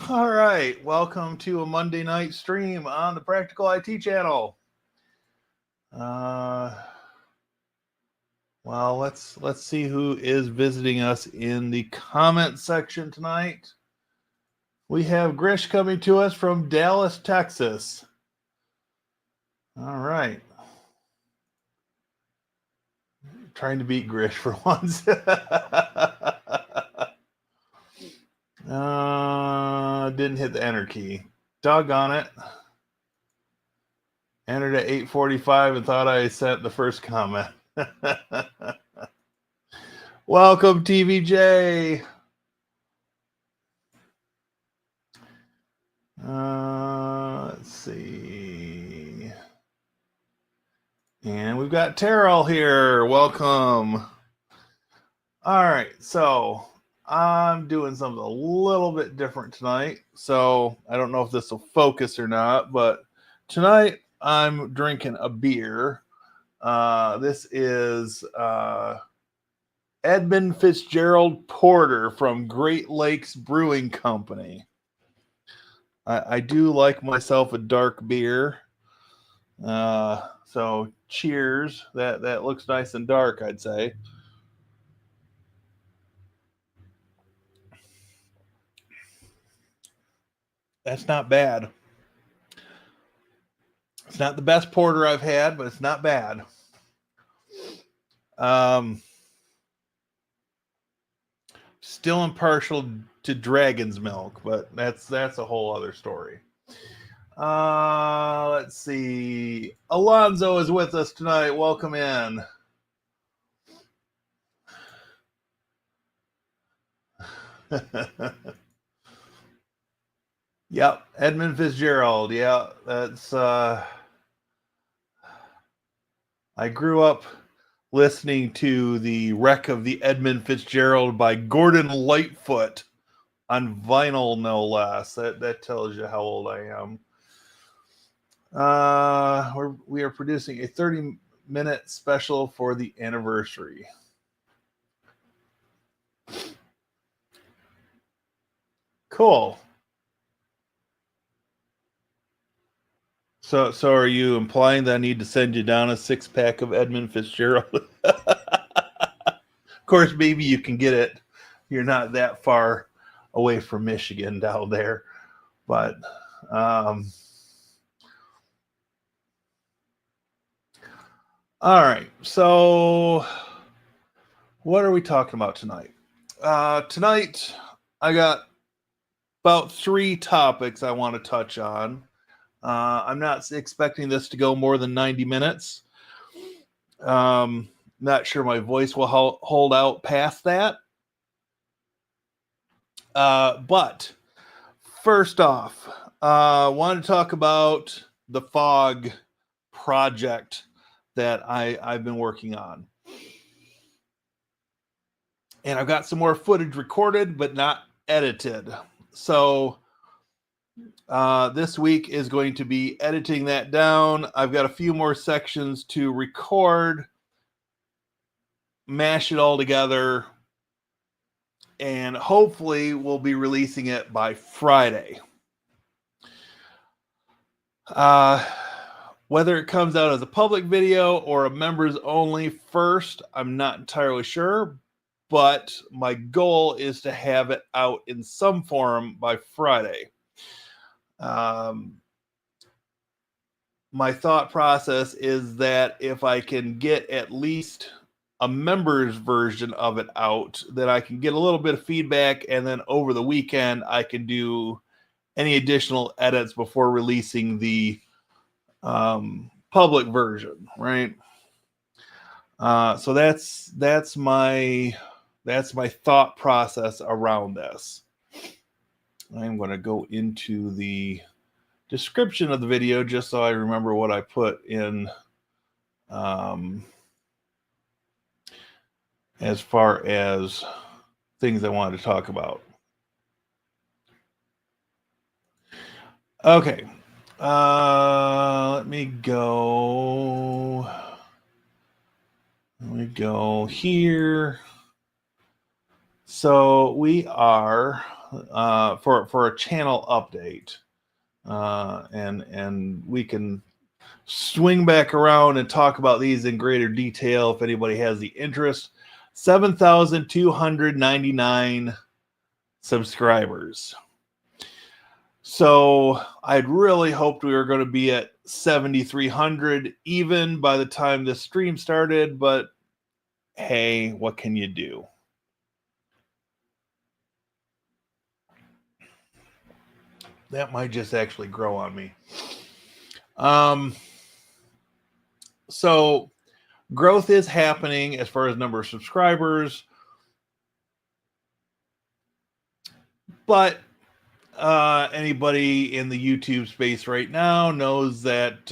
All right, welcome to a Monday night stream on the Practical IT channel. Well, let's see who is visiting us in the comment section tonight. We have Grish coming to us from Dallas, Texas. All right. Trying to beat Grish for once. Didn't hit the enter key. Doggone it. Entered at 8:45 and thought I sent the first comment. Welcome, TVJ. Let's see. And we've got Terrell here. Welcome. All right, so I'm doing something a little bit different tonight. So I don't know if this will focus or not, but tonight I'm drinking a beer. This is Edmund Fitzgerald Porter from Great Lakes Brewing Company. I do like myself a dark beer. So cheers. That looks nice and dark, I'd say. That's not bad. It's not the best porter I've had, but it's not bad. Still impartial to Dragon's Milk, but that's a whole other story. Let's see. Alonzo is with us tonight. Welcome in. Yep, Edmund Fitzgerald. Yeah, that's I grew up listening to the Wreck of the Edmund Fitzgerald by Gordon Lightfoot on vinyl, no less. That tells you how old I am. We are producing a 30-minute special for the anniversary. Cool. So are you implying that I need to send you down a 6-pack of Edmund Fitzgerald? Of course, maybe you can get it. You're not that far away from Michigan down there. But All right. So what are we talking about tonight? Tonight, I got about 3 topics I want to touch on. I'm not expecting this to go more than 90 minutes. Not sure my voice will hold out past that. But first off, I want to talk about the fog project that I've been working on. And I've got some more footage recorded, but not edited. So this week is going to be editing that down. I've got a few more sections to record, mash it all together, and hopefully we'll be releasing it by Friday. Whether it comes out as a public video or a members only first, I'm not entirely sure, but my goal is to have it out in some form by Friday. My thought process is that if I can get at least a members version of it out, that I can get a little bit of feedback, and then over the weekend I can do any additional edits before releasing the public version, right? So that's my thought process around this. I'm going to go into the description of the video just so I remember what I put in as far as things I wanted to talk about. Okay. Let me go here. So we are for a channel update, and we can swing back around and talk about these in greater detail if anybody has the interest. 7,299 subscribers. So I'd really hoped we were going to be at 7,300 even by the time this stream started, but hey, what can you do? That might just actually grow on me. So growth is happening as far as number of subscribers, but anybody in the YouTube space right now knows that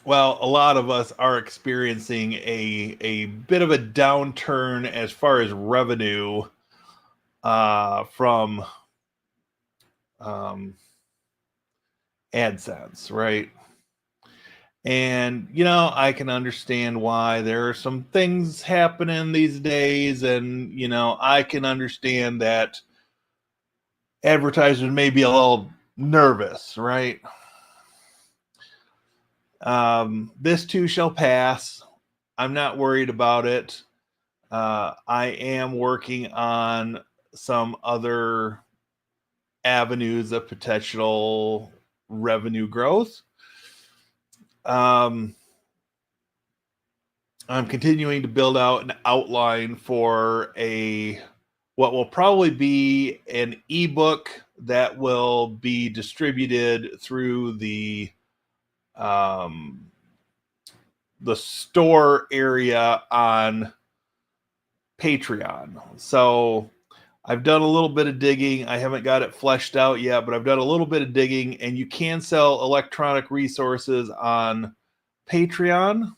well, a lot of us are experiencing a bit of a downturn as far as revenue from AdSense, right? And, you know, I can understand why there are some things happening these days. And, you know, I can understand that advertisers may be a little nervous, right? This too shall pass. I'm not worried about it. I am working on some other avenues of potential revenue growth. I'm continuing to build out an outline for what will probably be an ebook that will be distributed through the store area on Patreon. So I've done a little bit of digging. I haven't got it fleshed out yet, but I've done a little bit of digging, and you can sell electronic resources on Patreon.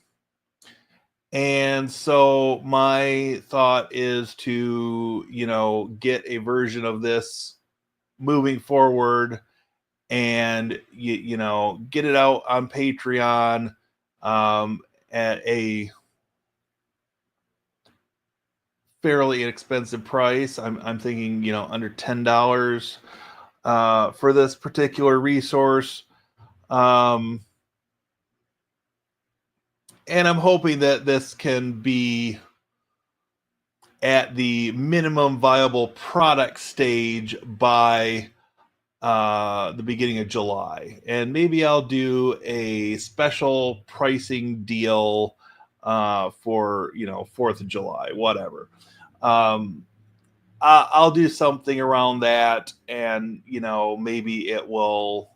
And so my thought is to, you know, get a version of this moving forward and, you know, get it out on Patreon at a fairly inexpensive price. I'm thinking, you know, under $10 for this particular resource. And I'm hoping that this can be at the minimum viable product stage by the beginning of July, and maybe I'll do a special pricing deal for 4th of July, whatever. I'll do something around that, and maybe it will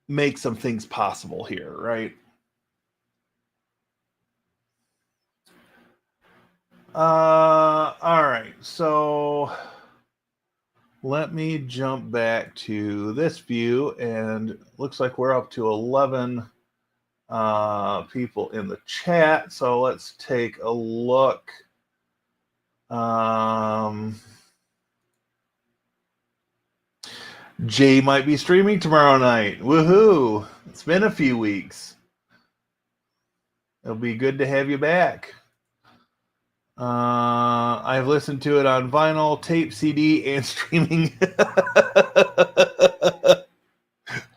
make some things possible here, right? All right, so let me jump back to this view, and looks like we're up to 11 people in the chat. So let's take a look. Jay might be streaming tomorrow night. Woohoo! It's been a few weeks. It'll be good to have you back. I've listened to it on vinyl, tape, CD, and streaming.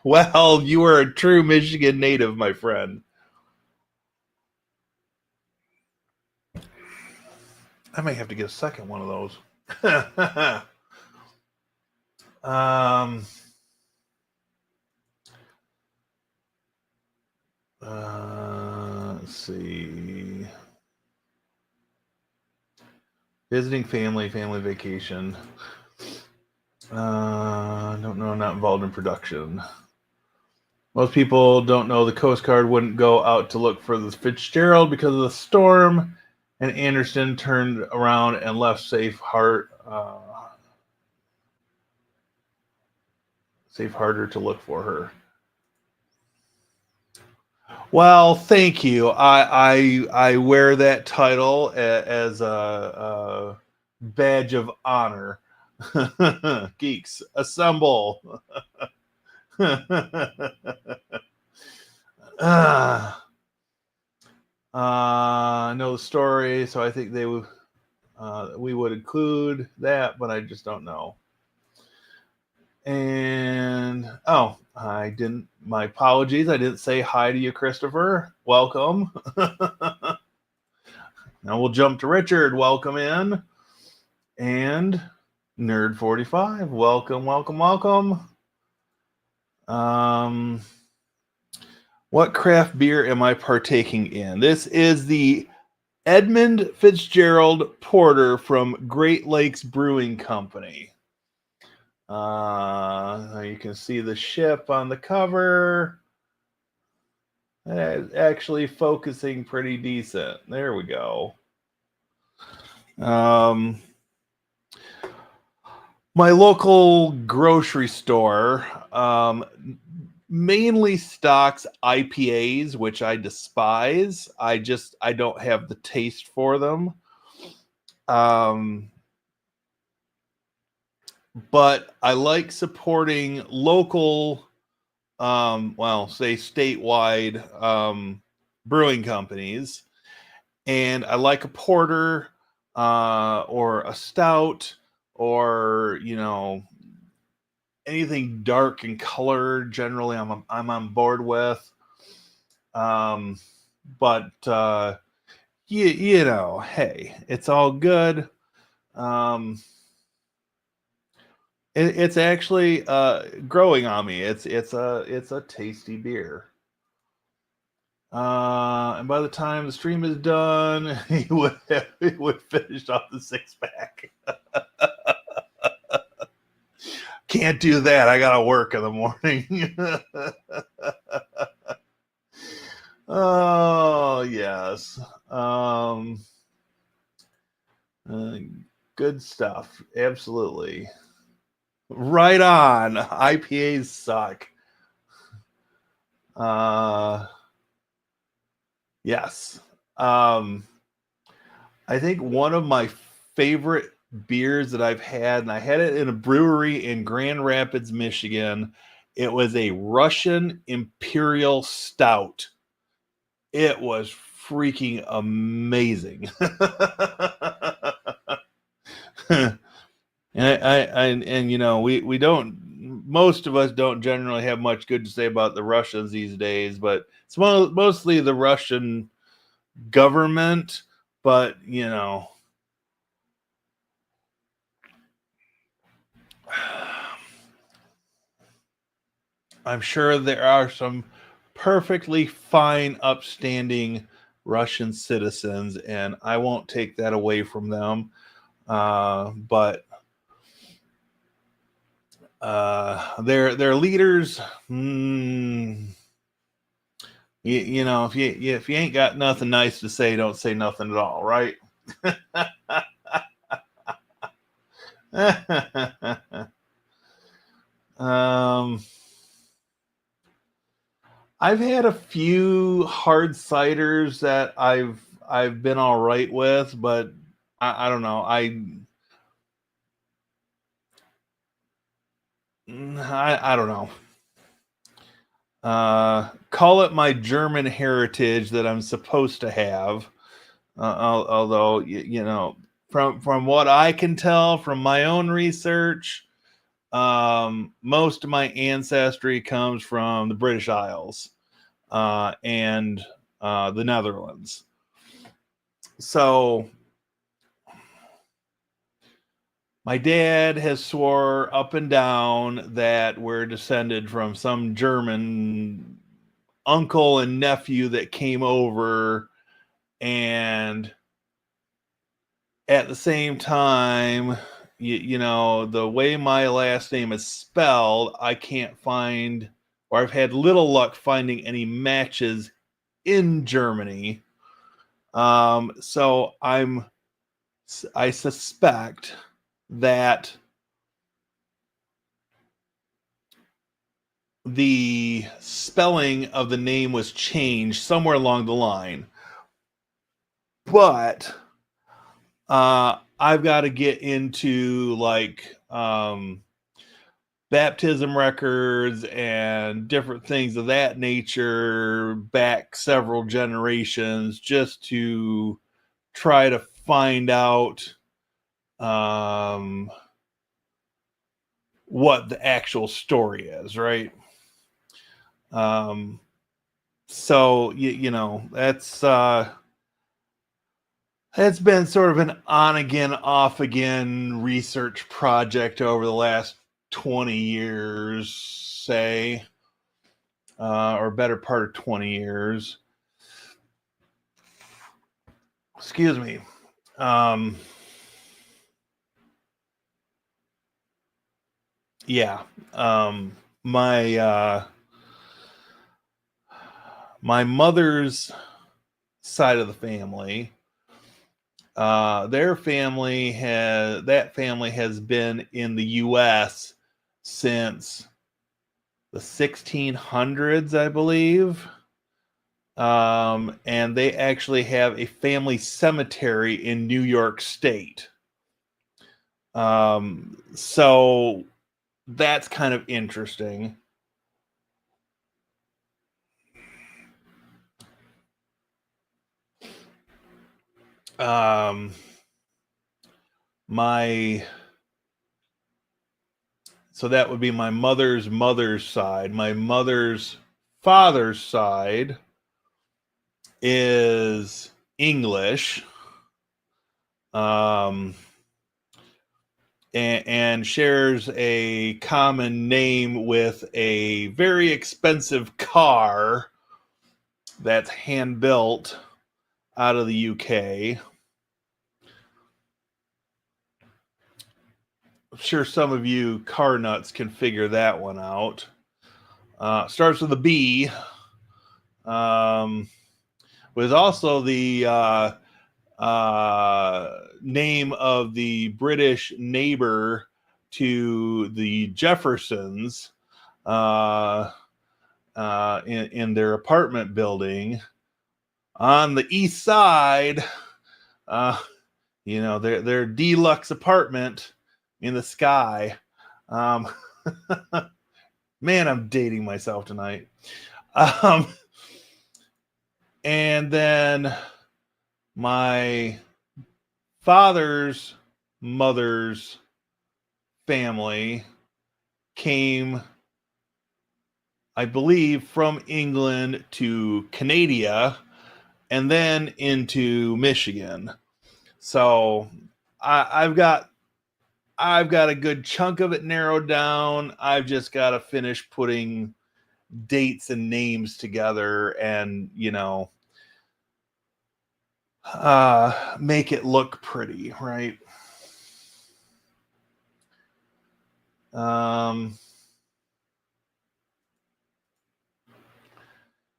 Well, you are a true Michigan native, my friend. I may have to get a second one of those. Let's see. Visiting family vacation. Don't know, not involved in production. Most people don't know the Coast Guard wouldn't go out to look for the Fitzgerald because of the storm, and Anderson turned around and left Safe Harbor to look for her. Well, thank you. I wear that title as a badge of honor. Geeks, assemble. I know the story, so I think we would include that, but I just don't know. And I didn't. My apologies. I didn't say hi to you, Christopher. Welcome. Now we'll jump to Richard. Welcome in. And Nerd45. Welcome. What craft beer am I partaking in? This is the Edmund Fitzgerald Porter from Great Lakes Brewing Company. You can see the ship on the cover. Actually focusing pretty decent. There we go. My local grocery store mainly stocks IPAs, which I despise. I don't have the taste for them. But I like supporting local, say statewide brewing companies. And I like a porter or a stout or, anything dark in color. Generally, I'm on board with. But hey, it's all good. It's actually growing on me. It's a tasty beer. And by the time the stream is done, he would finish off the 6-pack. Can't do that. I gotta work in the morning. Oh yes. Good stuff. Absolutely. Right on. IPAs suck. Yes. I think one of my favorite beers that I've had, and I had it in a brewery in Grand Rapids, Michigan. It was a Russian Imperial Stout. It was freaking amazing. And we don't, most of us don't generally have much good to say about the Russians these days, but it's mostly the Russian government. But I'm sure there are some perfectly fine, upstanding Russian citizens, and I won't take that away from them. But their leaders, you know, if you ain't got nothing nice to say, don't say nothing at all, right? um, I've had a few hard ciders that I've been all right with, but I don't know. I don't know. Call it my German heritage that I'm supposed to have. Although you know, from what I can tell from my own research, most of my ancestry comes from the British Isles and the Netherlands. So my dad has swore up and down that we're descended from some German uncle and nephew that came over, and at the same time, you know, the way my last name is spelled, I can't find, or I've had little luck finding any matches in Germany. So I suspect that the spelling of the name was changed somewhere along the line. But I've got to get into like baptism records and different things of that nature back several generations just to try to find out what the actual story is, right? Um, so you know that's been sort of an on again, off again research project over the last 20 years, say, or better part of 20 years. Excuse me. Yeah. My my mother's side of the family, that family has been in the U.S. since the 1600s, I believe. And they actually have a family cemetery in New York State. So that's kind of interesting. Um, my so that would be my mother's side. My mother's father's side is English. Um, and shares a common name with a very expensive car that's hand built out of the UK. I'm sure some of you car nuts can figure that one out. Starts with a B. Was also the name of the British neighbor to the Jeffersons in their apartment building on the east side. You know, their deluxe apartment in the sky. Um, man, I'm dating myself tonight. And then my father's mother's family came, I believe, from England to Canada and then into Michigan. So I've got a good chunk of it narrowed down. I've just got to finish putting dates and names together and, make it look pretty, right?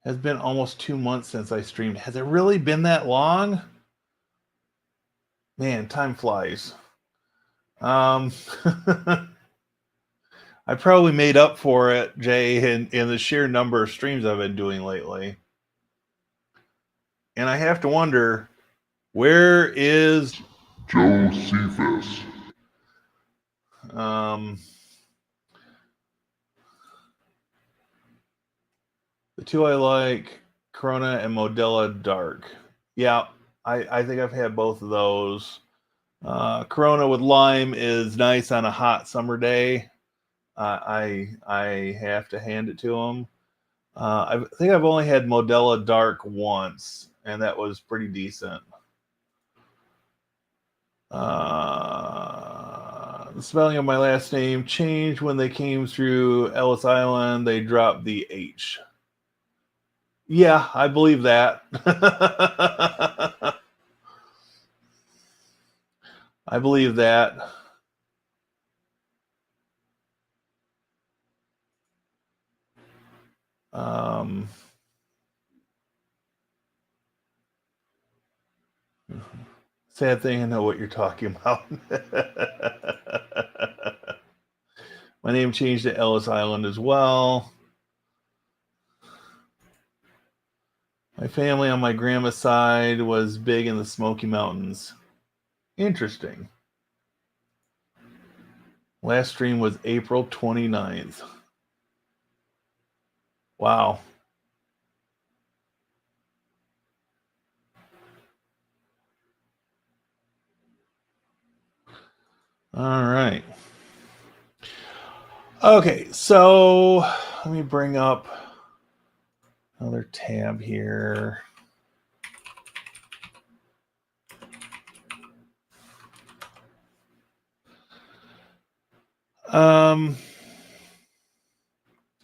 Has been almost 2 months since I streamed. Has it really been that long? Man, time flies. I probably made up for it, Jay, in the sheer number of streams I've been doing lately. And I have to wonder, where is Josephus? The two I like, Corona and Modelo Dark. Yeah, I think I've had both of those. Corona with lime is nice on a hot summer day. I have to hand it to them. I think I've only had Modelo Dark once, and that was pretty decent. The spelling of my last name changed when they came through Ellis Island. They dropped the H. Yeah, I believe that. I believe that. Sad thing, I know what you're talking about. My name changed to Ellis Island as well. My family on my grandma's side was big in the Smoky Mountains. Interesting. Last stream was April 29th. Wow. All right. Okay, so let me bring up another tab here.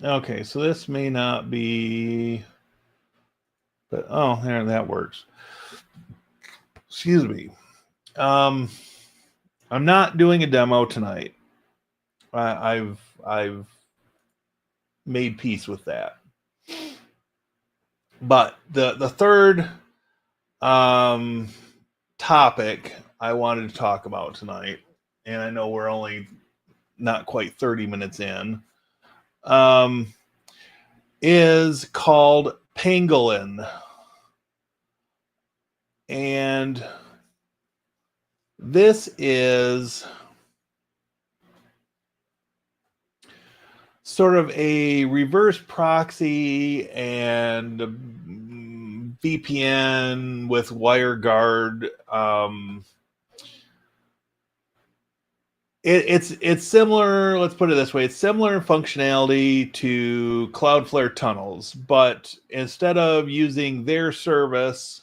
Okay, so this may not be, but oh, there, that works. Excuse me. I'm not doing a demo tonight. I've made peace with that. But the third topic I wanted to talk about tonight, and I know we're only not quite 30 minutes in, is called Pangolin. And this is sort of a reverse proxy and VPN with WireGuard. It's similar. Let's put it this way: it's similar in functionality to Cloudflare tunnels, but instead of using their service,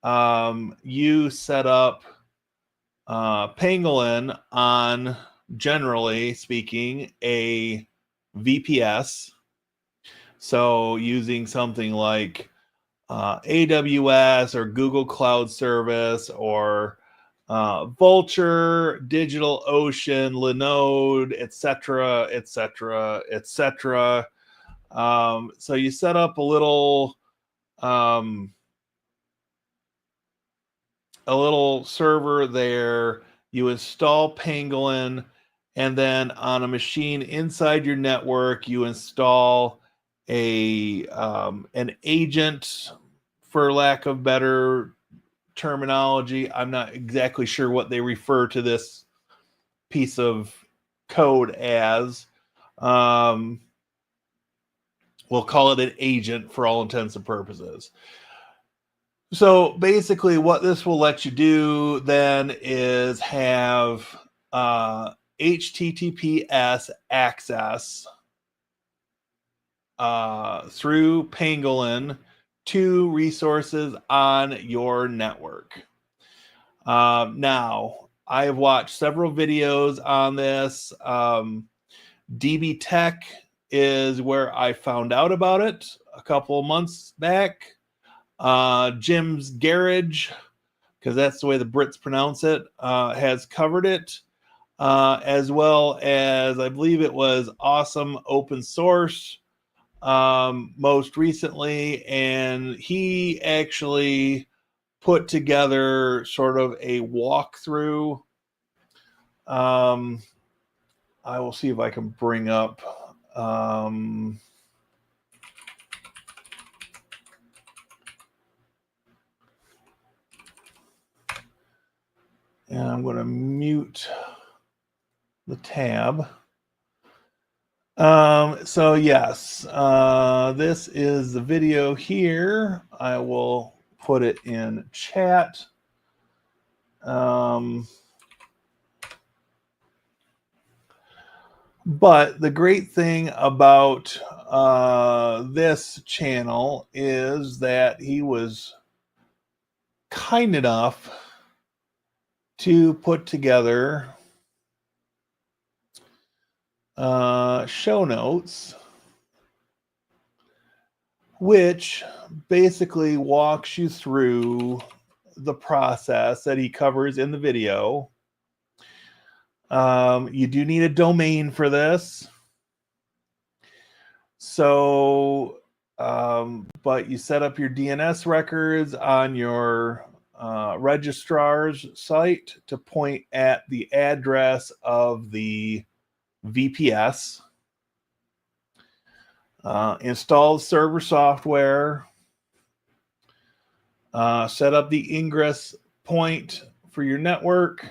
you set up Pangolin on, generally speaking, a VPS. So using something like AWS or Google Cloud Service or Vulture, DigitalOcean, Linode, etc., etc., etc. So you set up a little server there. You install Pangolin, and then on a machine inside your network, you install an agent, for lack of better terminology. I'm not exactly sure what they refer to this piece of code as. We'll call it an agent for all intents and purposes. So basically what this will let you do then is have HTTPS access through Pangolin to resources on your network. Now, I have watched several videos on this. DB Tech is where I found out about it a couple of months back. Jim's Garage, because that's the way the Brits pronounce it, has covered it, as well as I believe it was Awesome Open Source most recently, and he actually put together sort of a walkthrough. I will see if I can bring up and I'm going to mute the tab. So yes, this is the video here. I will put it in chat. But the great thing about this channel is that he was kind enough to put together show notes, which basically walks you through the process that he covers in the video. You do need a domain for this. So, but you set up your DNS records on your registrar's site to point at the address of the VPS. Install server software. Set up the ingress point for your network.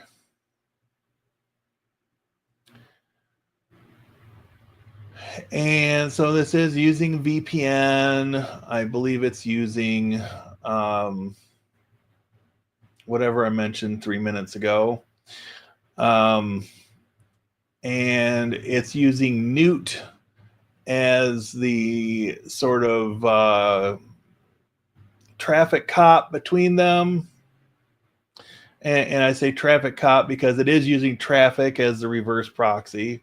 And so this is using VPN. I believe it's using whatever I mentioned 3 minutes ago. And it's using Newt as the sort of traffic cop between them. And I say traffic cop because it is using traffic as the reverse proxy.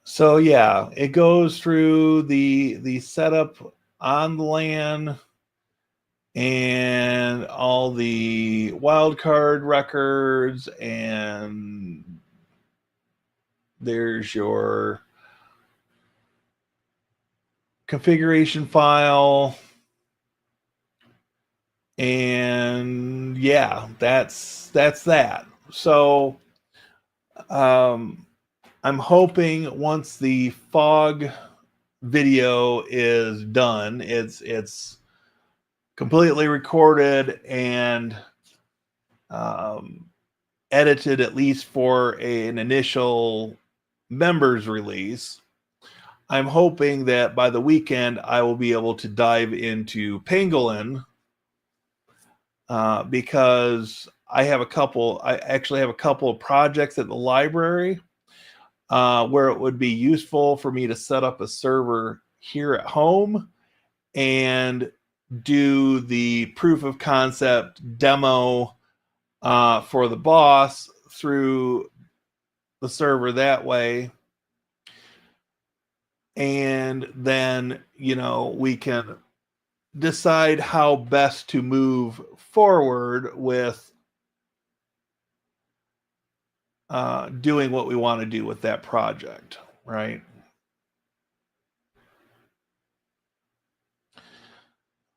So yeah, it goes through the setup on the LAN and all the wildcard records, and there's your configuration file. And yeah, that's that. So I'm hoping once the fog video is done, it's completely recorded and edited, at least for an initial members release. I'm hoping that by the weekend I will be able to dive into Pangolin, because I actually have a couple of projects at the library where it would be useful for me to set up a server here at home and do the proof of concept demo for the boss through the server that way. And then, we can decide how best to move forward with doing what we want to do with that project, right?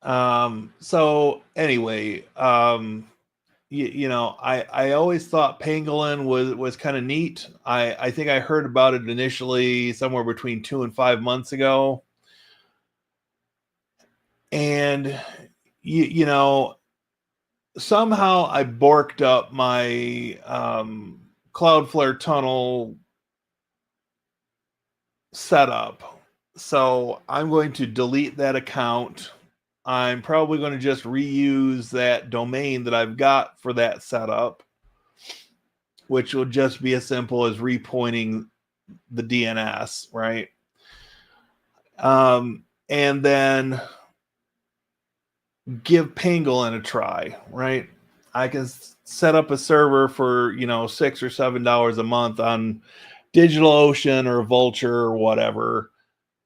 So anyway, I always thought Pangolin was kind of neat. I think I heard about it initially somewhere between 2 and 5 months ago. And, somehow I borked up my Cloudflare tunnel setup. So I'm going to delete that account. I'm probably going to just reuse that domain that I've got for that setup, which will just be as simple as repointing the DNS, right? And then give Pangolin a try, right? I can set up a server for, $6 or $7 a month on DigitalOcean or Vulture or whatever,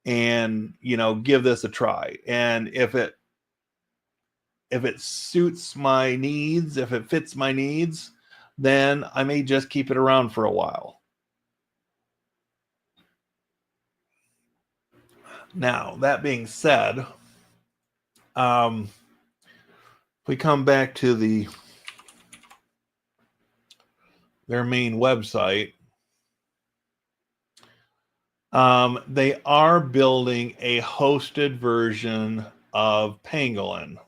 and, give this a try. And if it suits my needs, if it fits my needs, then I may just keep it around for a while. Now, that being said, we come back to their main website. They are building a hosted version of Pangolin.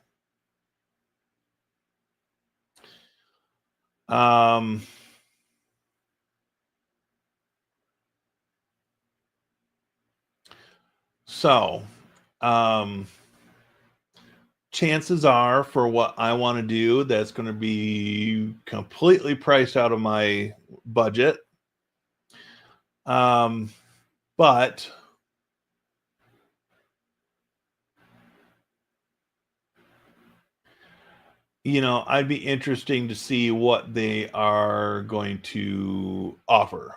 So, chances are, for what I want to do, that's going to be completely priced out of my budget. But I'd be interesting to see what they are going to offer.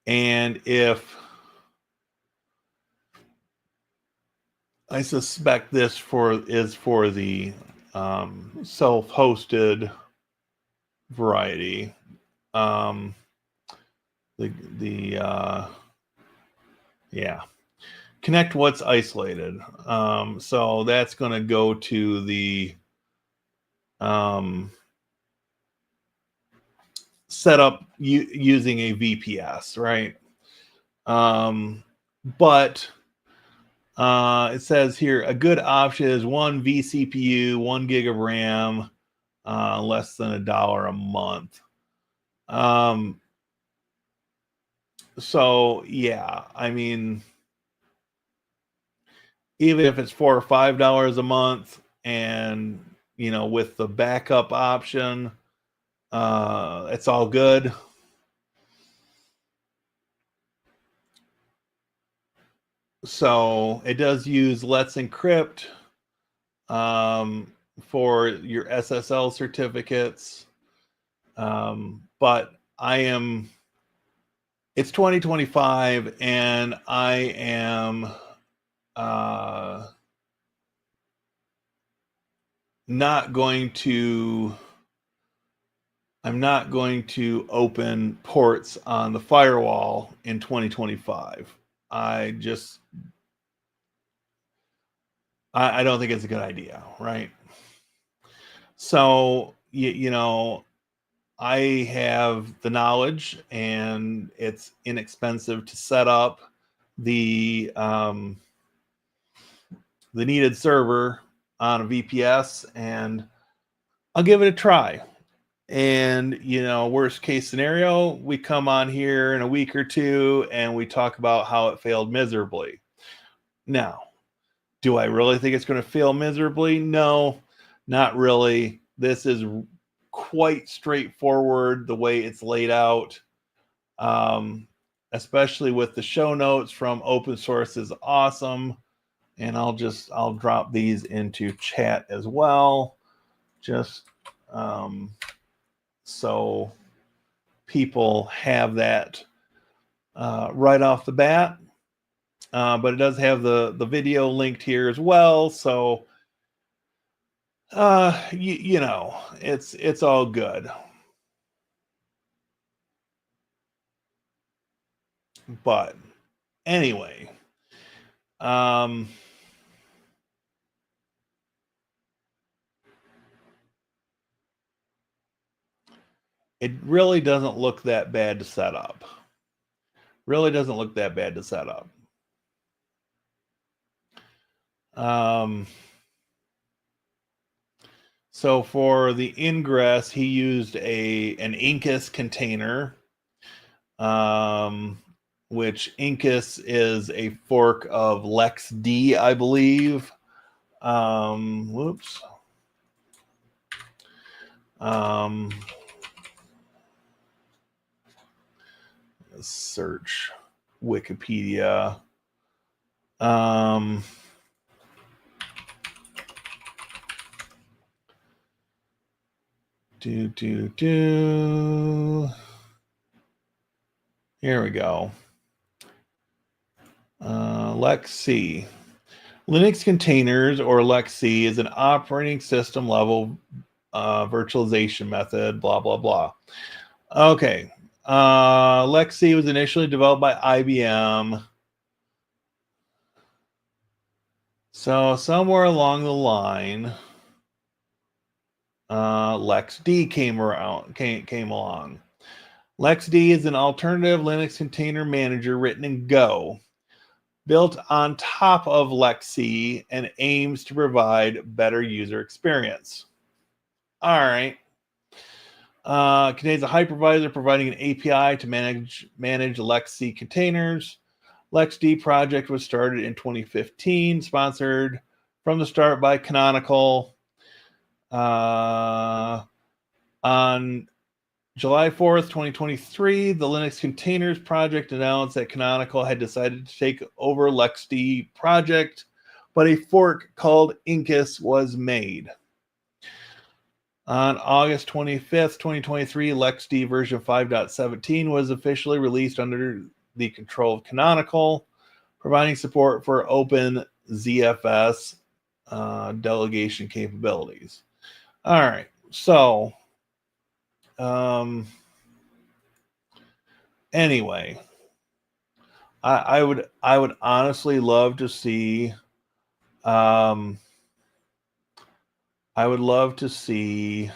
And if I suspect this is for the self-hosted variety. Connect what's isolated. So that's going to go to the setup using a VPS, right? But it says here a good option is 1 vCPU, 1 gig of RAM, less than $1 a month. So yeah, I mean, even if it's $4 or $5 a month, and with the backup option, it's all good. So it does use Let's Encrypt for your SSL certificates. But it's 2025, and I am I'm not going to open ports on the firewall in 2025. I don't think it's a good idea, right? So, I have the knowledge, and it's inexpensive to set up the needed server on a VPS, and I'll give it a try. And, worst case scenario, we come on here in a week or two and we talk about how it failed miserably. Now, do I really think it's going to fail miserably? No, not really. This is quite straightforward the way it's laid out, especially with the show notes from Open Source is awesome. And I'll drop these into chat as well, just so people have that right off the bat. But it does have the video linked here as well, so it's all good. But anyway, it really doesn't look that bad to set up. So for the ingress, he used an Incus container, which Incus is a fork of LexD, I believe. Search Wikipedia. Here we go. LexC. Linux containers, or LexC, is an operating system level virtualization method, blah, blah, blah. Okay. LexC was initially developed by IBM. So somewhere along the line, LexD came along. LexD is an alternative Linux container manager written in Go, built on top of LexC, and aims to provide better user experience. All right. Contains a hypervisor providing an API to manage LexC containers. LexD project was started in 2015, sponsored from the start by Canonical. On July 4th, 2023, the Linux Containers Project announced that Canonical had decided to take over LexD project, but a fork called Incus was made. On August 25th, 2023, LexD version 5.17 was officially released under the control of Canonical, providing support for open ZFS delegation capabilities. All right, so anyway, I would honestly love to see I would love to see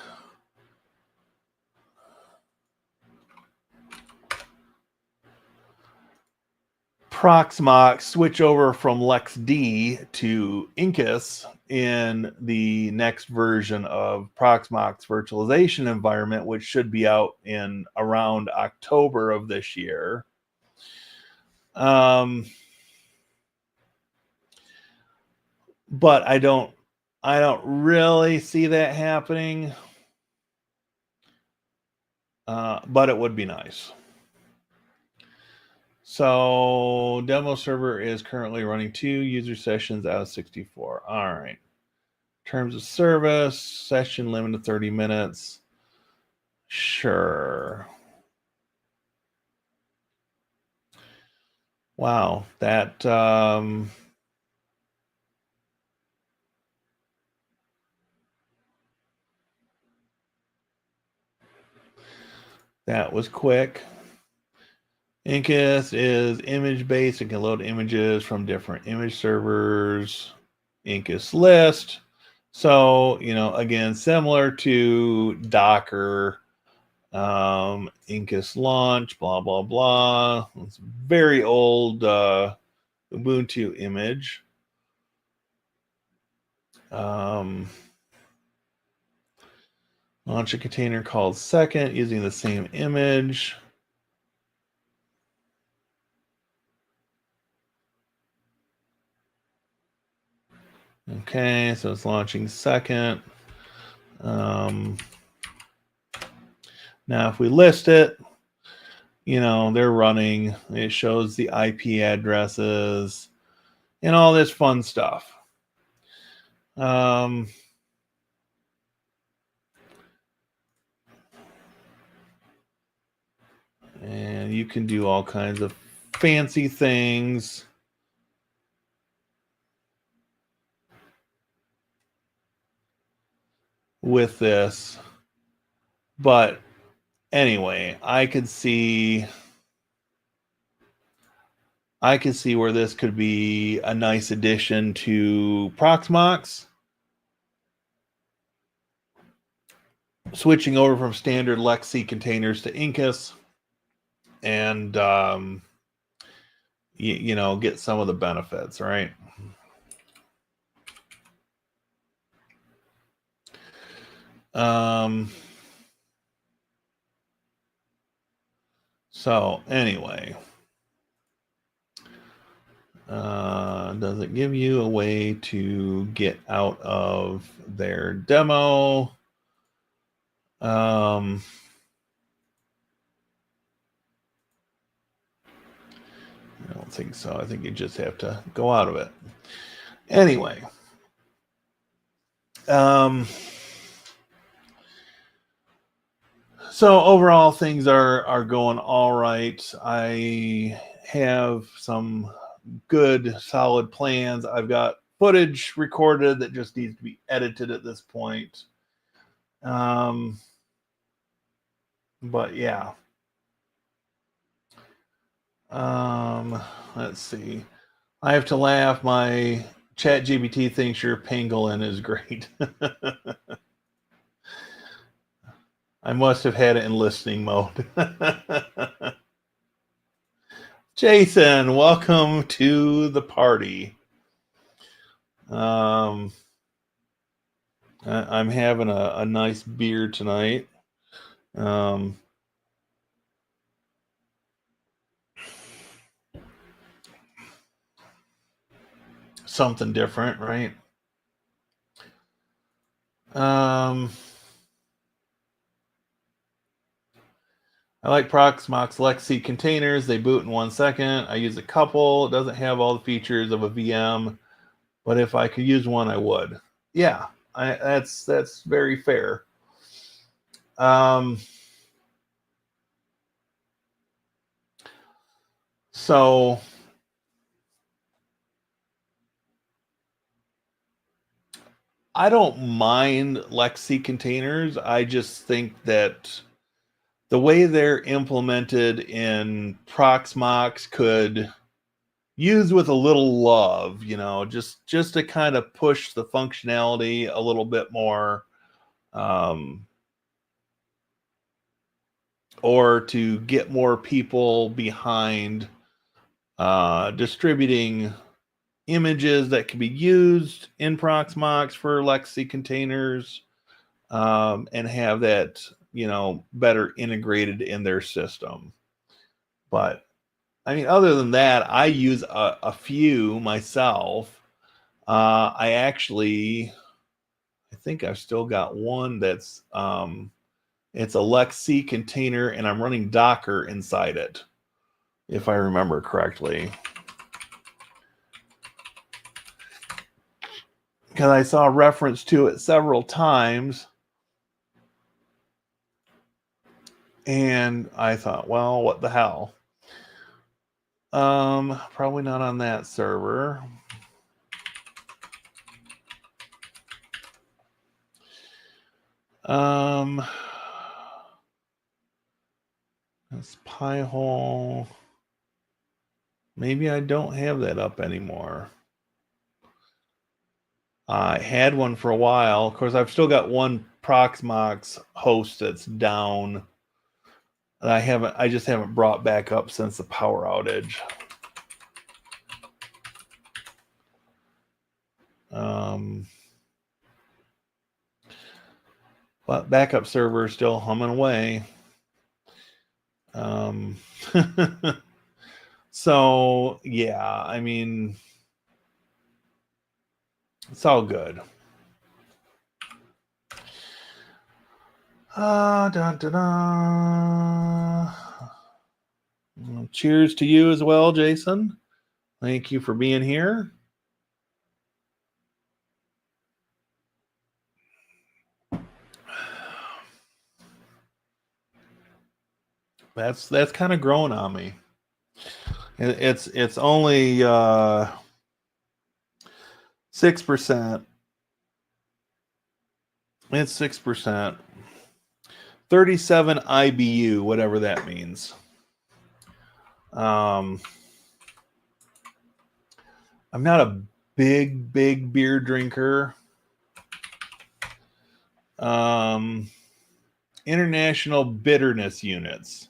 Proxmox switch over from LexD to Incus in the next version of Proxmox virtualization environment, which should be out in around October of this year. But I don't really see that happening. But it would be nice. So demo server is currently running 2 user sessions out of 64. All right. Terms of service, session limit of 30 minutes. Sure. Wow, that was quick. Incus is image based. It can load images from different image servers. Incus list. So, again, similar to Docker, Incus launch, blah, blah, blah. It's very old Ubuntu image. Launch a container called second using the same image. Okay, so it's launching second. Now, if we list it, they're running. It shows the IP addresses and all this fun stuff. And you can do all kinds of fancy things with this. But anyway, I could see where this could be a nice addition to Proxmox. Switching over from standard LexC containers to Incus, and get some of the benefits, right? So anyway, does it give you a way to get out of their demo? I don't think so. I think you just have to go out of it. Anyway, So overall, things are going all right. I have some good, solid plans. I've got footage recorded that just needs to be edited at this point. But yeah. Let's see. I have to laugh. My chat GPT thinks your pangolin is great. I must have had it in listening mode. Jason, welcome to the party. I'm having a nice beer tonight. Something different, right? I like Proxmox Lexi containers. They boot in 1 second. I use a couple. It doesn't have all the features of a VM, but if I could use one, I would. Yeah, that's very fair. So I don't mind Lexi containers. I just think that the way they're implemented in Proxmox could use with a little love, just to kind of push the functionality a little bit more, or to get more people behind distributing images that can be used in Proxmox for Lexi containers, and have that, better integrated in their system. But I mean, other than that, I use a few myself. I think I've still got one that's it's a Lexi container, and I'm running Docker inside it, if I remember correctly. Because I saw a reference to it several times. And I thought, well, what the hell? Probably not on that server. That's Pi-hole. Maybe I don't have that up anymore. I had one for a while. Of course, I've still got one Proxmox host that's down. I just haven't brought back up since the power outage. But backup server is still humming away. So yeah, I mean, it's all good. Cheers to you as well, Jason. Thank you for being here. That's kind of growing on me. It's only 6%. It's 6%. 37 IBU, whatever that means. I'm not a big beer drinker. International bitterness units.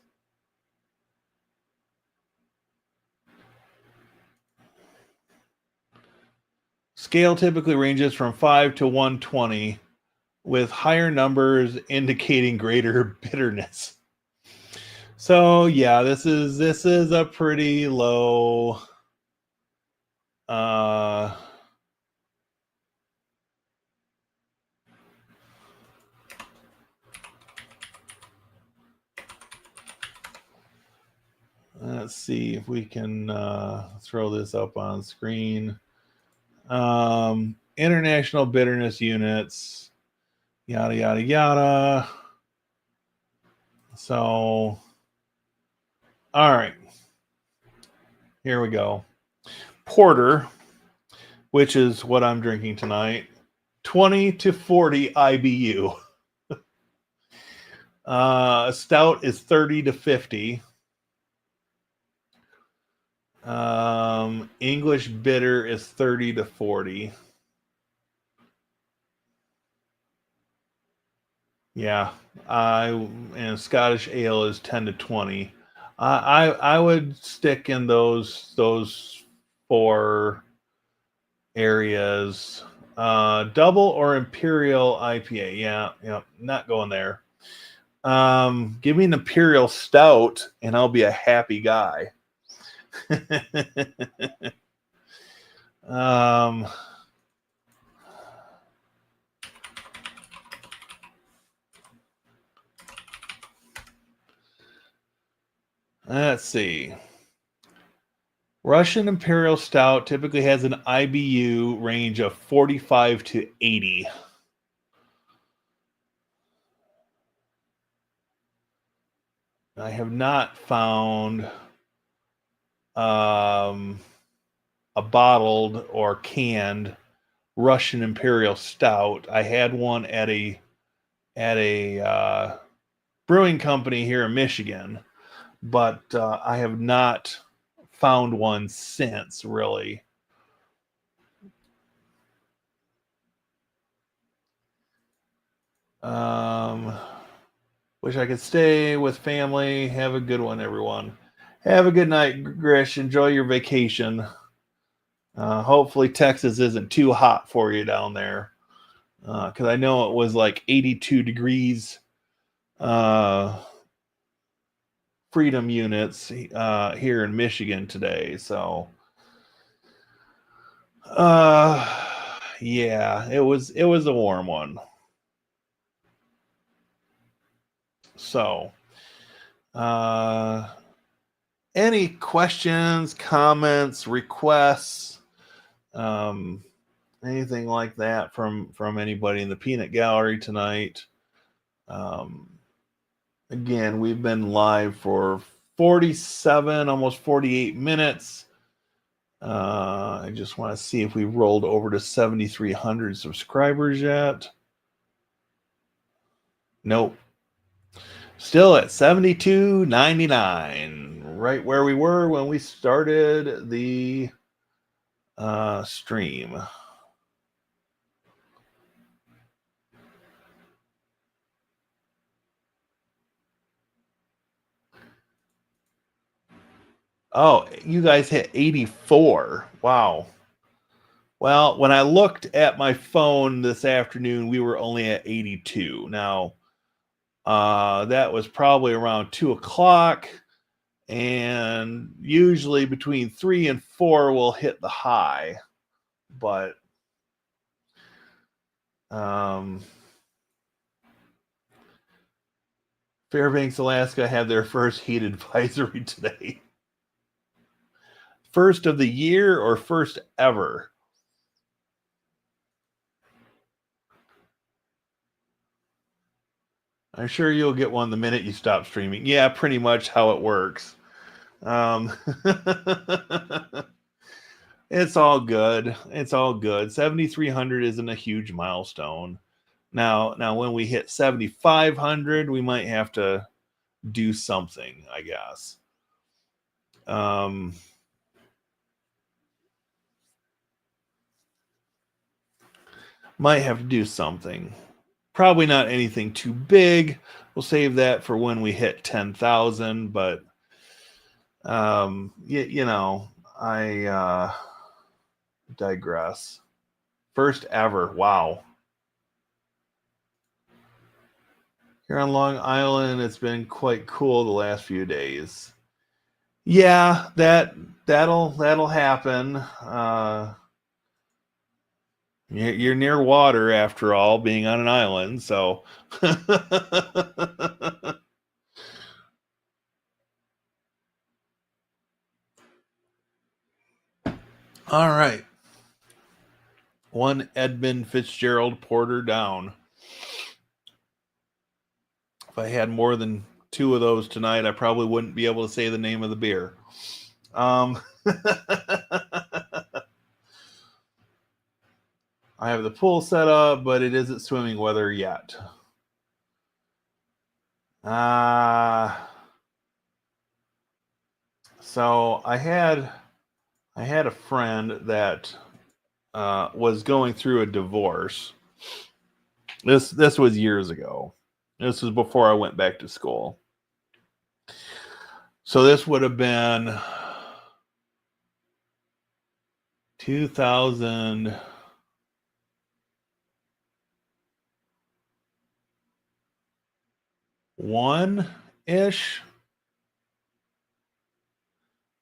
Scale typically ranges from 5 to 120, with higher numbers indicating greater bitterness. So yeah, this is a pretty low let's see if we can throw this up on screen. International bitterness units, yada yada yada. So, all right. Here we go. Porter, which is what I'm drinking tonight, 20 to 40 IBU. Stout is 30 to 50. English bitter is 30 to 40. Yeah, and Scottish ale is 10 to 20. I would stick in those four areas. Double or Imperial IPA. Yeah, not going there. Give me an Imperial Stout, and I'll be a happy guy. um, let's see. Russian Imperial Stout typically has an IBU range of 45 to 80. I have not found a bottled or canned Russian Imperial Stout. I had one at a brewing company here in Michigan, but I have not found one since, really. Wish I could stay with family. Have a good one, everyone. Have a good night, Grish. Enjoy your vacation. Hopefully Texas isn't too hot for you down there, because I know it was like 82 degrees freedom units here in Michigan today. So yeah, it was a warm one. So any questions, comments, requests, anything like that from anybody in the peanut gallery tonight? Again, we've been live for 47, almost 48 minutes. I just want to see if we rolled over to 7,300 subscribers yet. Nope. Still at 72.99, right where we were when we started the stream. Oh, you guys hit 84. Wow. Well, when I looked at my phone this afternoon, we were only at 82. Now, that was probably around 2 o'clock. And usually between 3 and 4 we'll hit the high. But Fairbanks, Alaska had their first heat advisory today. First of the year or first ever? I'm sure you'll get one the minute you stop streaming. Yeah, pretty much how it works. It's all good. It's all good. 7,300 isn't a huge milestone. Now, when we hit 7,500, we might have to do something, I guess. Might have to do something. Probably not anything too big. We'll save that for when we hit 10,000. But you know, I digress. First ever. Wow. Here on Long Island, it's been quite cool the last few days. Yeah, that'll happen. You're near water after all, being on an island, so all right. One Edmund Fitzgerald Porter down. If I had more than 2 of those tonight, I probably wouldn't be able to say the name of the beer. I have the pool set up, but it isn't swimming weather yet. So I had a friend that was going through a divorce. This was years ago. This was before I went back to school. So this would have been 2001-ish.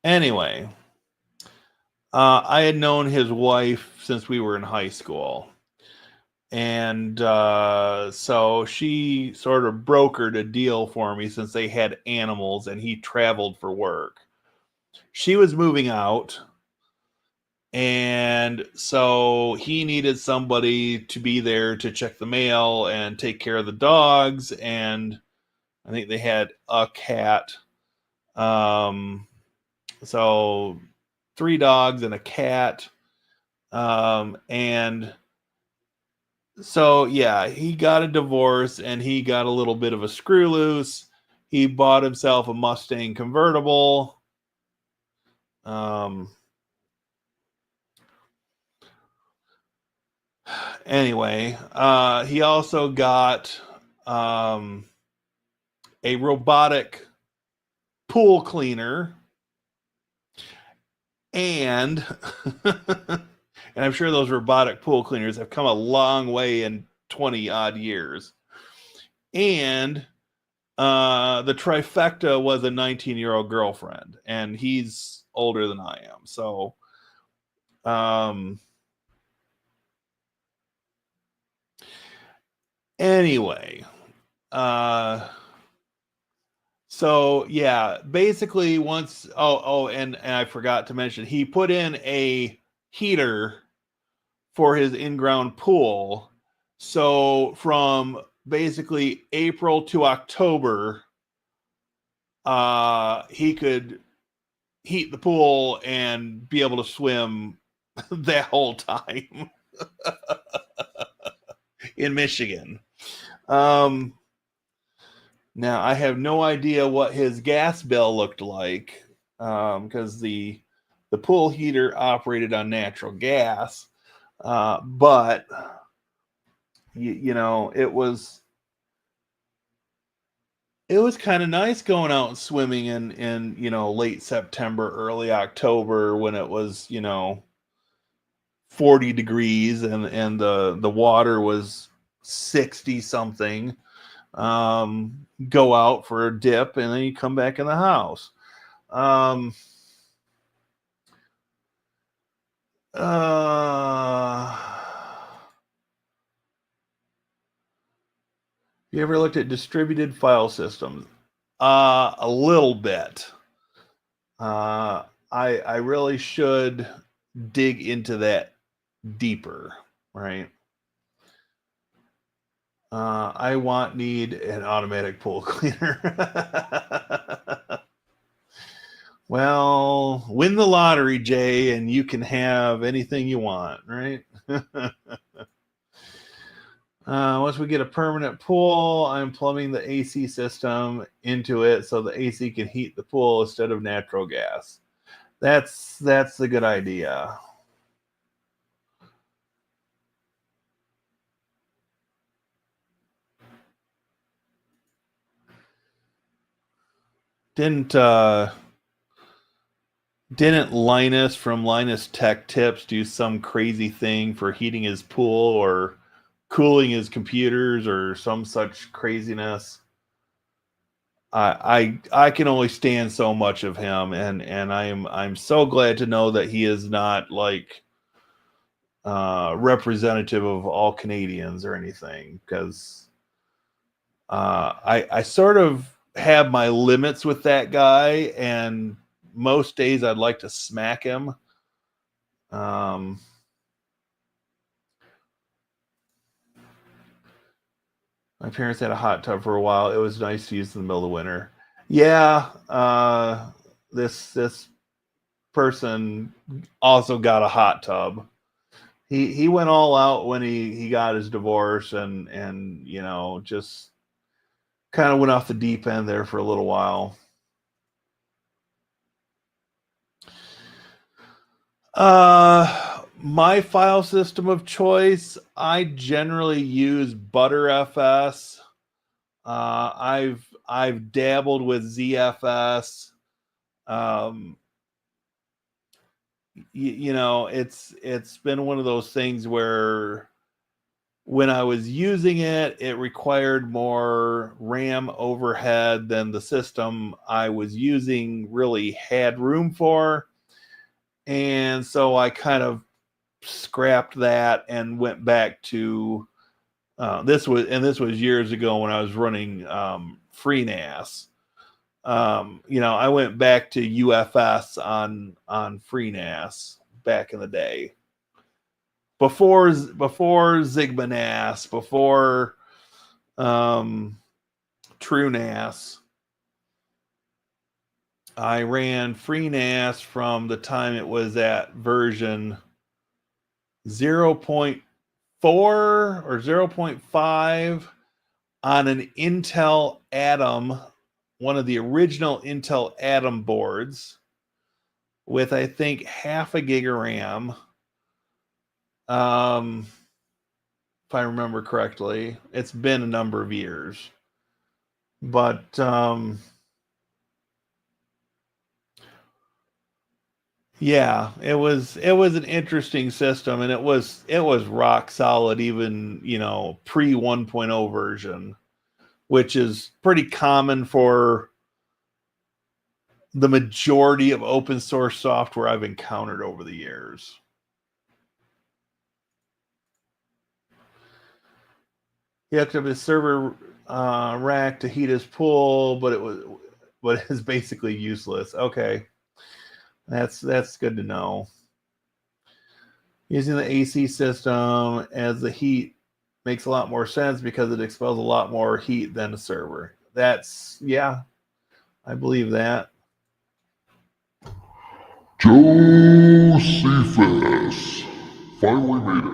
Anyway, I had known his wife since we were in high school. And so she sort of brokered a deal for me since they had animals and he traveled for work. She was moving out, and so he needed somebody to be there to check the mail and take care of the dogs. And I think they had a cat. So 3 dogs and a cat. And so, yeah, he got a divorce and he got a little bit of a screw loose. He bought himself a Mustang convertible. Anyway, he also got a robotic pool cleaner. And and I'm sure those robotic pool cleaners have come a long way in 20 odd years. And the trifecta was a 19-year-old girlfriend, and he's older than I am. So, anyway, so yeah, basically once, and I forgot to mention, he put in a heater for his in-ground pool. So from basically April to October, he could heat the pool and be able to swim that whole time in Michigan. Now I have no idea what his gas bill looked like, because the pool heater operated on natural gas, but you know, it was kind of nice going out and swimming in you know, late September, early October, when it was, you know, 40 degrees and the water was 60 something. Go out for a dip and then you come back in the house. You ever looked at distributed file systems? A little bit. I really should dig into that deeper, right? I need an automatic pool cleaner. Well, win the lottery, Jay, and you can have anything you want, right? Once we get a permanent pool, I'm plumbing the AC system into it so the AC can heat the pool instead of natural gas. That's a good idea. Didn't Linus from Linus Tech Tips do some crazy thing for heating his pool or cooling his computers or some such craziness? I can only stand so much of him, and I'm so glad to know that he is not like representative of all Canadians or anything, because I sort of have my limits with that guy, and most days I'd like to smack him. My parents had a hot tub for a while. It was nice to use in the middle of winter. Yeah, this person also got a hot tub. He went all out when he got his divorce and just kind of went off the deep end there for a little while. My file system of choice, I generally use Btrfs. I've dabbled with ZFS. It's been one of those things where when I was using it, it required more RAM overhead than the system I was using really had room for. And so I kind of scrapped that and went back to this was years ago when I was running FreeNAS. I went back to UFS on FreeNAS back in the day. Before ZigmaNAS, before TrueNAS. I ran FreeNAS from the time it was at version 0.4 or 0.5 on an Intel Atom, one of the original Intel Atom boards, with I think half a gig of RAM. If I remember correctly, it's been a number of years, but yeah, it was an interesting system, and it was rock solid, even pre 1.0 version, which is pretty common for the majority of open source software I've encountered over the years. He hooked up his server rack to heat his pool, but it is basically useless. Okay, that's good to know. Using the AC system as the heat makes a lot more sense because it expels a lot more heat than the server. Yeah, I believe that. Josephus finally made it.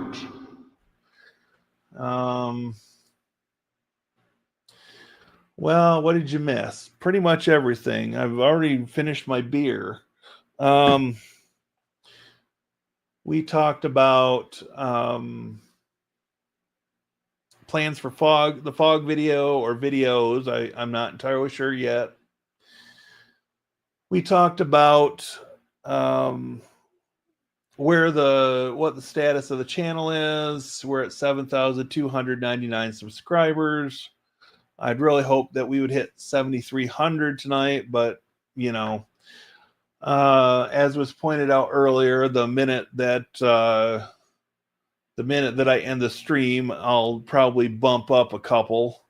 Well, what did you miss? Pretty much everything. I've already finished my beer. We talked about plans for the fog video or videos. I'm not entirely sure yet. We talked about what the status of the channel is. We're at 7,299 subscribers. I'd really hope that we would hit 7,300 tonight, but as was pointed out earlier, the minute that I end the stream, I'll probably bump up a couple.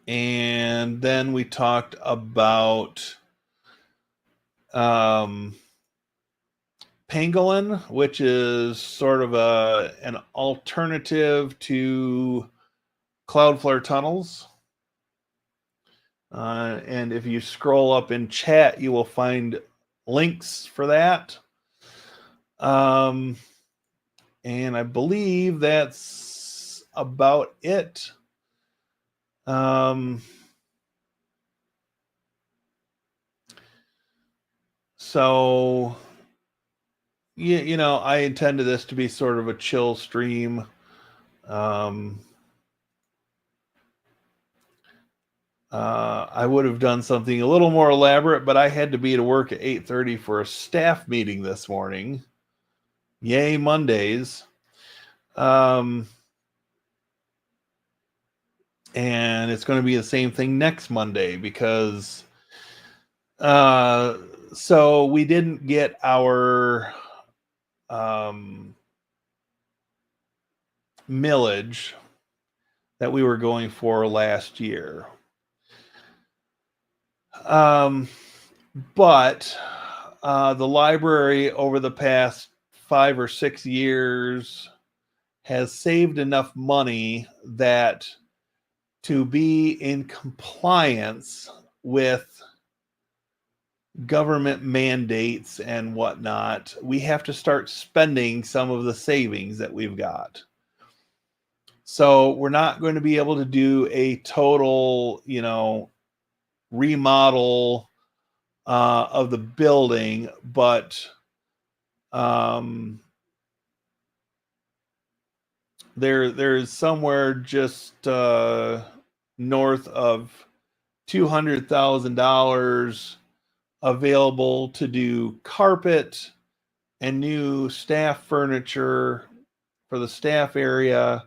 And then we talked about Pangolin, which is sort of an alternative to Cloudflare tunnels. And if you scroll up in chat, you will find links for that. And I believe that's about it. So, I intended this to be sort of a chill stream. I would have done something a little more elaborate, but I had to be to work at 8:30 for a staff meeting this morning. Yay, Mondays. And it's going to be the same thing next Monday because so we didn't get our millage that we were going for last year. But the library over the past 5 or 6 years has saved enough money that to be in compliance with government mandates and whatnot, we have to start spending some of the savings that we've got. So we're not going to be able to do a total, remodel of the building, but there's somewhere just north of $200,000 available to do carpet and new staff furniture for the staff area,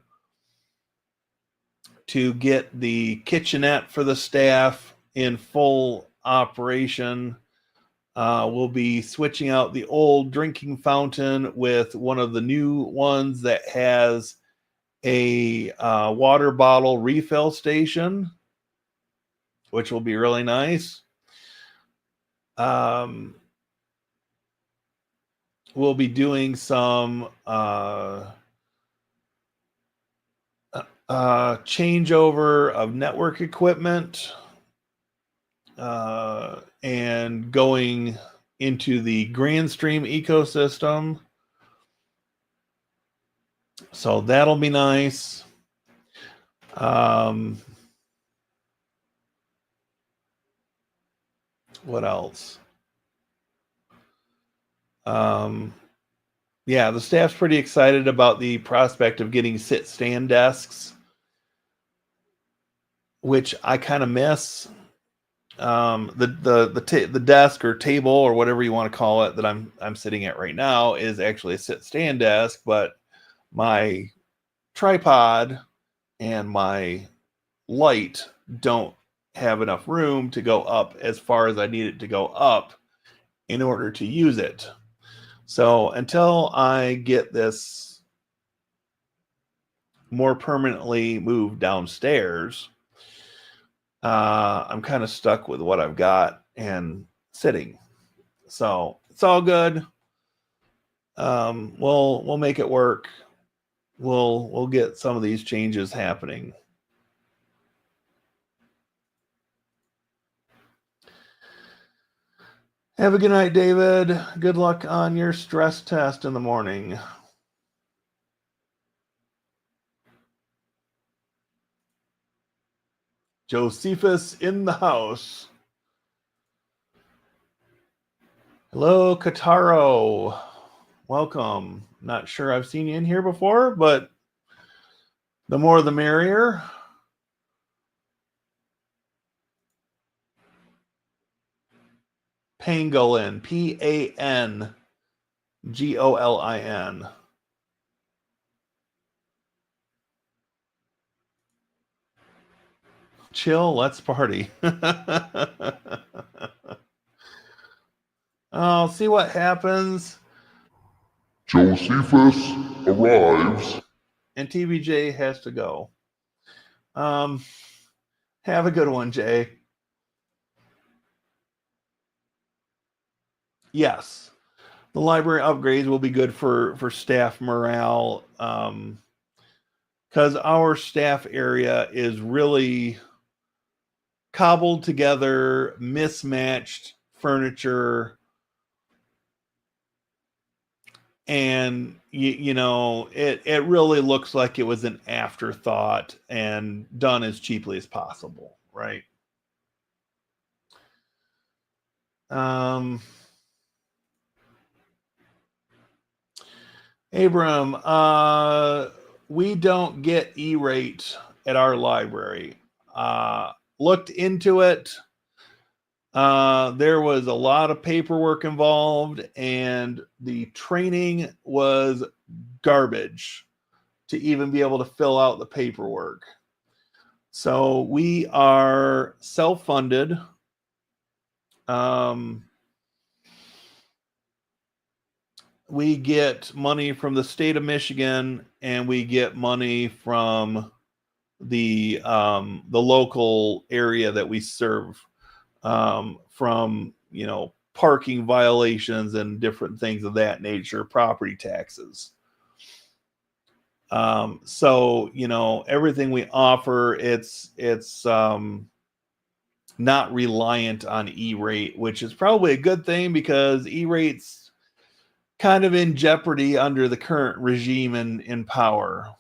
to get the kitchenette for the staff in full operation. We'll be switching out the old drinking fountain with one of the new ones that has a water bottle refill station, which will be really nice. We'll be doing some changeover of network equipment and going into the Grandstream ecosystem. So that'll be nice. What else? Yeah, the staff's pretty excited about the prospect of getting sit-stand desks, which I kind of miss. The desk or table or whatever you want to call it that I'm sitting at right now is actually a sit-stand desk, but my tripod and my light don't have enough room to go up as far as I need it to go up in order to use it. So until I get this more permanently moved downstairs, I'm kind of stuck with what I've got and sitting. So it's all good. We'll make it work. We'll get some of these changes happening. Have a good night, David. Good luck on your stress test in the morning. Josephus in the house. Hello, Kataro. Welcome. Not sure I've seen you in here before, but the more the merrier. Pangolin, Pangolin. Chill, let's party. I'll see what happens. Josephus arrives. And TBJ has to go. Have a good one, Jay. Yes, the library upgrades will be good for staff morale, because our staff area is really cobbled together, mismatched furniture, and it really looks like it was an afterthought and done as cheaply as possible, right? Abram, we don't get E-rate at our library. Looked into it. There was a lot of paperwork involved, and the training was garbage to even be able to fill out the paperwork. So we are self-funded. We get money from the state of Michigan, and we get money from the local area that we serve, from parking violations and different things of that nature, property taxes. So, everything we offer, it's not reliant on E-rate, which is probably a good thing because E-rate's kind of in jeopardy under the current regime in power.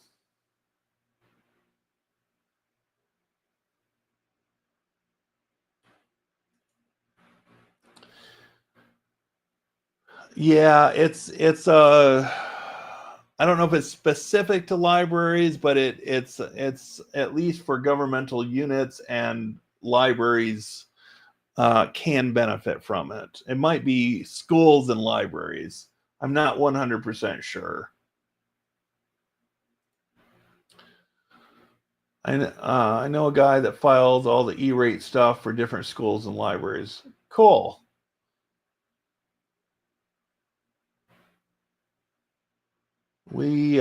Yeah, it's I don't know if it's specific to libraries, but it's at least for governmental units, and libraries can benefit from it. It might be schools and libraries. I'm not 100% sure. I know a guy that files all the E-rate stuff for different schools and libraries. Cool. We've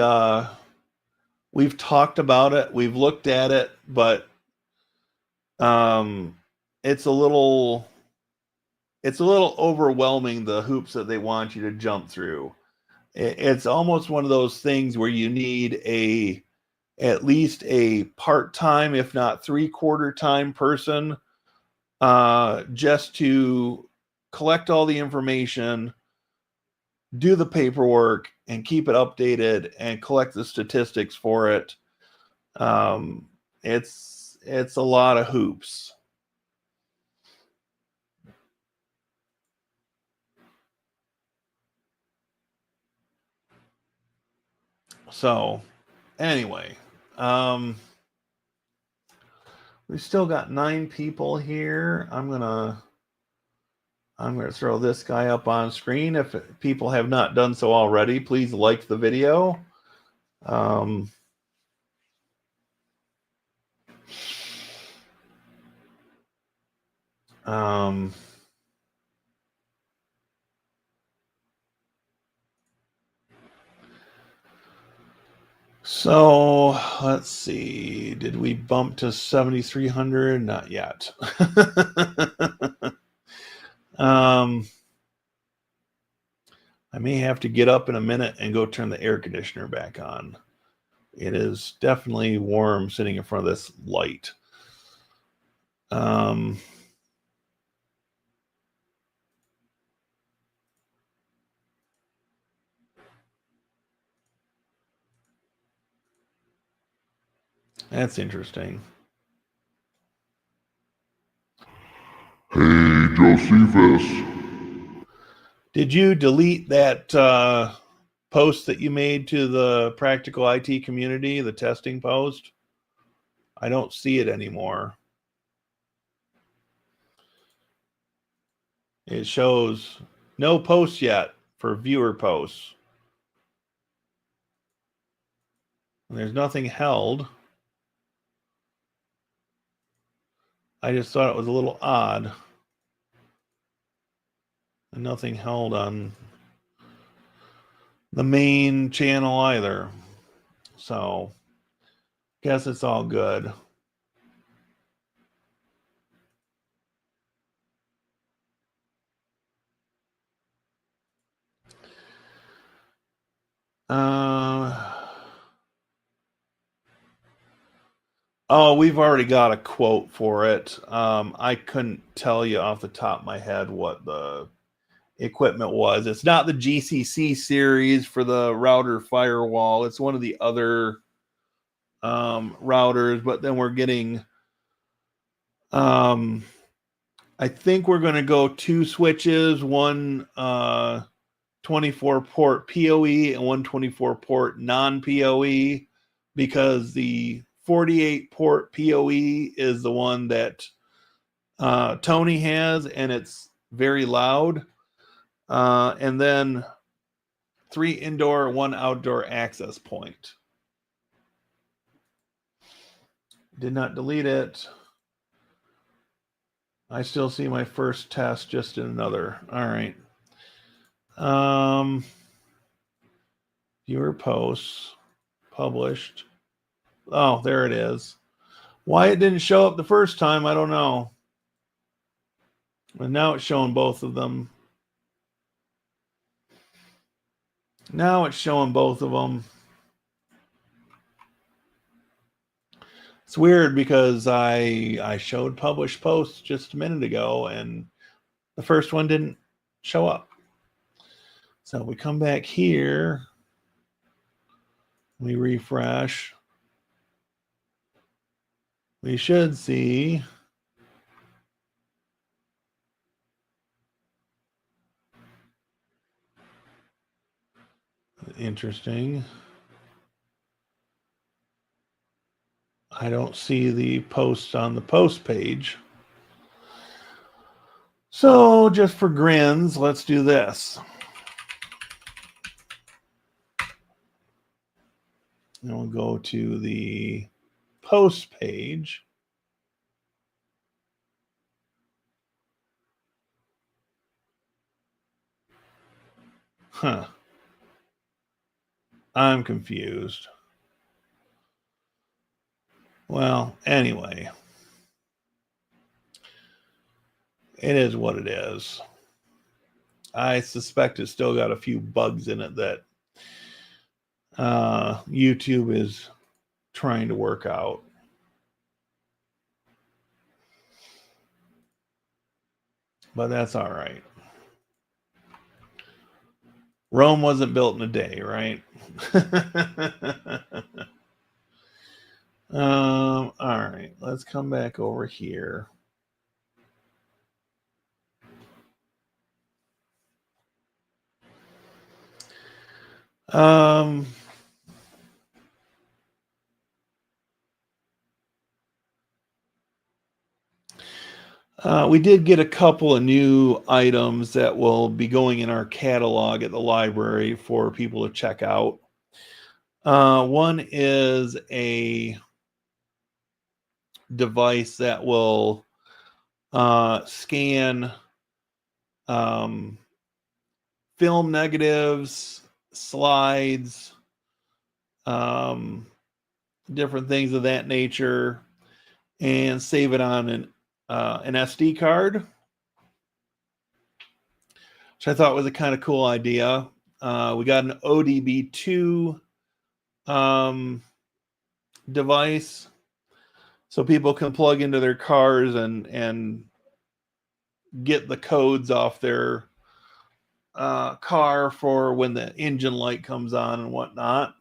talked about it. We've looked at it, but it's a little overwhelming, the hoops that they want you to jump through. It's almost one of those things where you need at least a part-time, if not three-quarter time person, just to collect all the information, do the paperwork, and keep it updated, and collect the statistics for it. It's a lot of hoops. So anyway, we still got 9 people here. I'm gonna throw this guy up on screen. If people have not done so already, please like the video. So let's see. Did we bump to 7,300? Not yet. I may have to get up in a minute and go turn the air conditioner back on. It is definitely warm sitting in front of this light. That's interesting. Hey, Josephus. Did you delete that post that you made to the Practical IT community, the testing post? I don't see it anymore. It shows no posts yet for viewer posts. And there's nothing held. I just thought it was a little odd. And nothing held on the main channel either. So, guess it's all good. Oh, we've already got a quote for it. I couldn't tell you off the top of my head what the equipment was. It's not the GCC series for the router firewall. It's one of the other routers, but then we're getting I think we're going to go 2 switches, one 24 port PoE and one 24 port non-PoE, because the 48 port PoE is the one that Tony has, and it's very loud. And then 3 indoor, 1 outdoor access point. Did not delete it. I still see my first test just in another. All right. Viewer posts published. Oh, there it is. Why it didn't show up the first time, I don't know. And now it's showing both of them. Now it's showing both of them. It's weird because I showed published posts just a minute ago and the first one didn't show up. So we come back here, we refresh. We should see interesting. I don't see the post on the post page. So just for grins, let's do this. And we'll go to the post page. Huh. I'm confused. Well, anyway, it is what it is. I suspect it's still got a few bugs in it that YouTube is trying to work out. But that's all right. Rome wasn't built in a day, right? All right, let's come back over here. We did get a couple of new items that will be going in our catalog at the library for people to check out. One is a device that will scan film negatives, slides, different things of that nature, and save it on an SD card, which I thought was a kind of cool idea. We got an ODB2 device, so people can plug into their cars and get the codes off their car for when the engine light comes on and whatnot.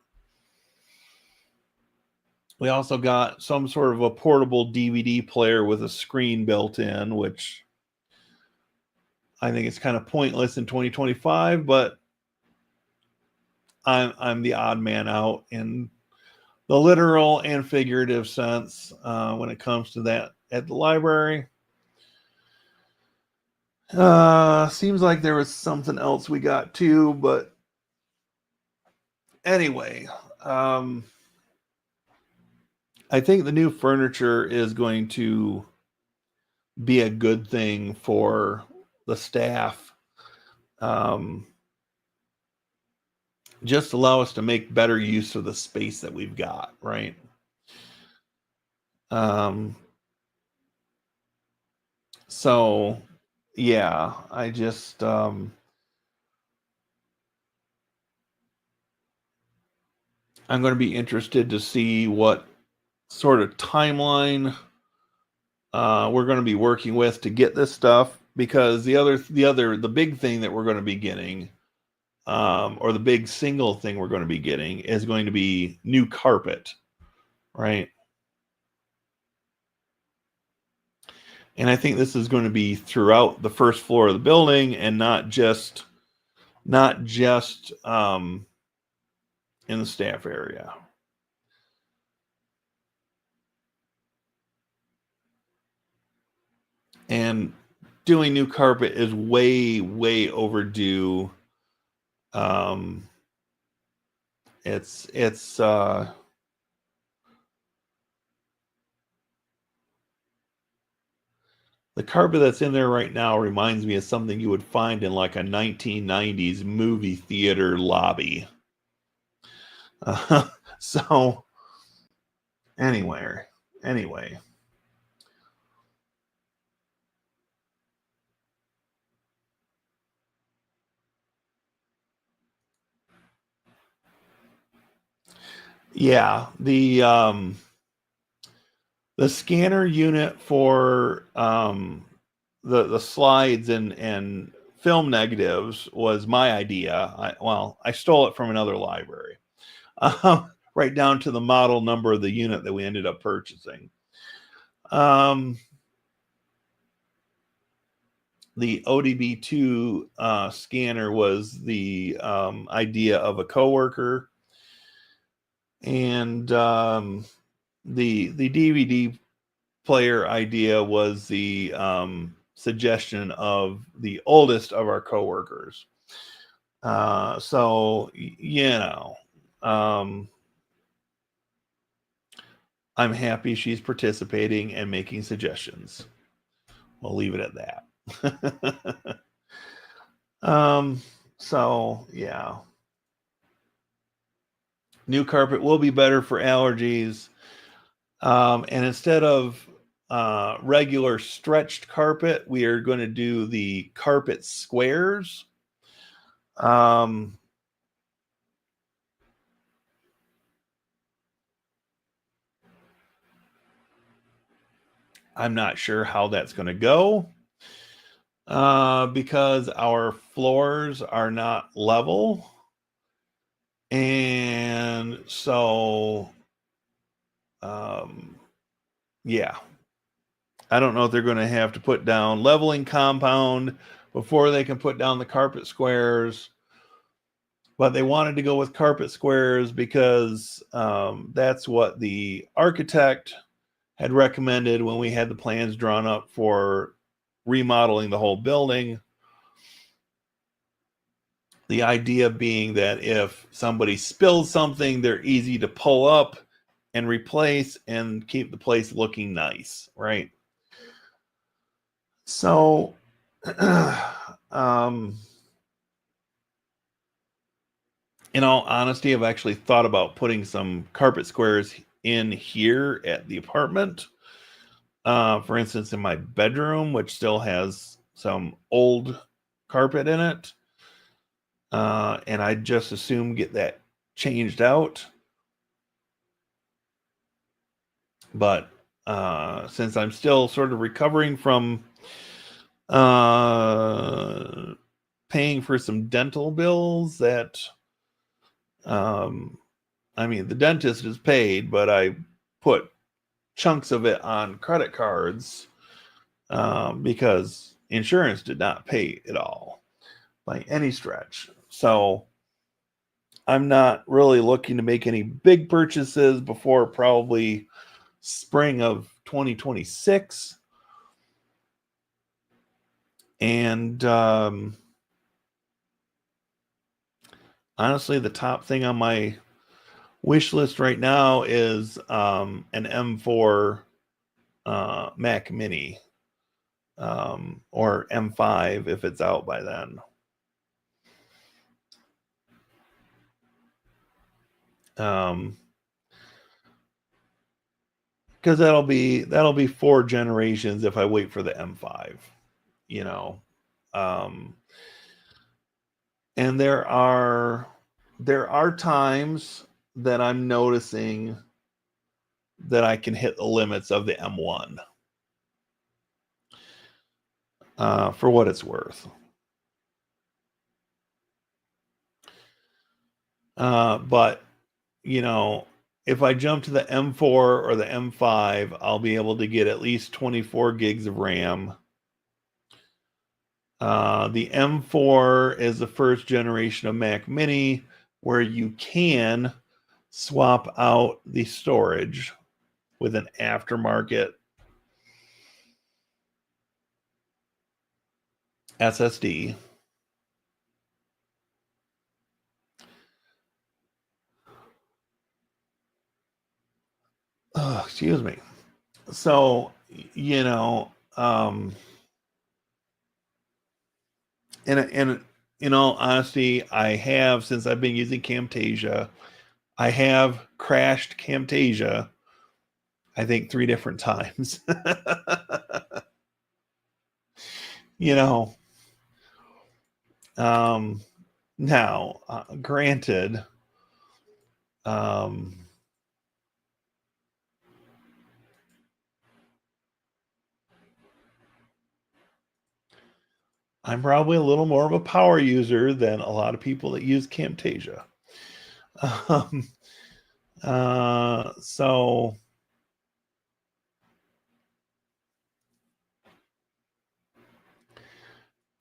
We also got some sort of a portable DVD player with a screen built in, which I think it's kind of pointless in 2025, but I'm the odd man out in the literal and figurative sense when it comes to that at the library. Seems like there was something else we got too, but anyway, I think the new furniture is going to be a good thing for the staff. Just allow us to make better use of the space that we've got, right? So yeah, I just I'm going to be interested to see what sort of timeline we're going to be working with to get this stuff, because the big thing that we're going to be getting, or the big single thing we're going to be getting, is going to be new carpet, right? And I think this is going to be throughout the first floor of the building, and not just in the staff area. And doing new carpet is way overdue. It's the carpet that's in there right now reminds me of something you would find in like a 1990s movie theater lobby. So anyway. Yeah, the The scanner unit for the slides and film negatives was my idea. I stole it from another library, right down to the model number of the unit that we ended up purchasing. The ODB2 scanner was the idea of a coworker, and the DVD player idea was the suggestion of the oldest of our coworkers. So I'm happy she's participating and making suggestions. We'll leave it at that. So yeah, new carpet will be better for allergies. And instead of regular stretched carpet, we are going to do the carpet squares. I'm not sure how that's going to go because our floors are not level. And so, yeah, I don't know if they're going to have to put down leveling compound before they can put down the carpet squares. But they wanted to go with carpet squares because that's what the architect had recommended when we had the plans drawn up for remodeling the whole building. The idea being that if somebody spills something, they're easy to pull up and replace and keep the place looking nice, right? So, in all honesty, I've actually thought about putting some carpet squares in here at the apartment. For instance, in my bedroom, which still has some old carpet in it. And I just assume get that changed out. But since I'm still sort of recovering from paying for some dental bills that the dentist is paid, but I put chunks of it on credit cards because insurance did not pay it all by any stretch. So I'm not really looking to make any big purchases before probably spring of 2026. And honestly, the top thing on my wish list right now is an M4 Mac Mini, or M5 if it's out by then. Because that'll be 4 generations if I wait for the M5, and there are times that I'm noticing that I can hit the limits of the M1 for what it's worth. But if I jump to the M4 or the M5, I'll be able to get at least 24 gigs of RAM. The M4 is the first generation of Mac Mini where you can swap out the storage with an aftermarket SSD. Oh, excuse me. So, in all honesty, I have, since I've been using Camtasia, I have crashed Camtasia, I think 3 different times. Now, granted, I'm probably a little more of a power user than a lot of people that use Camtasia. So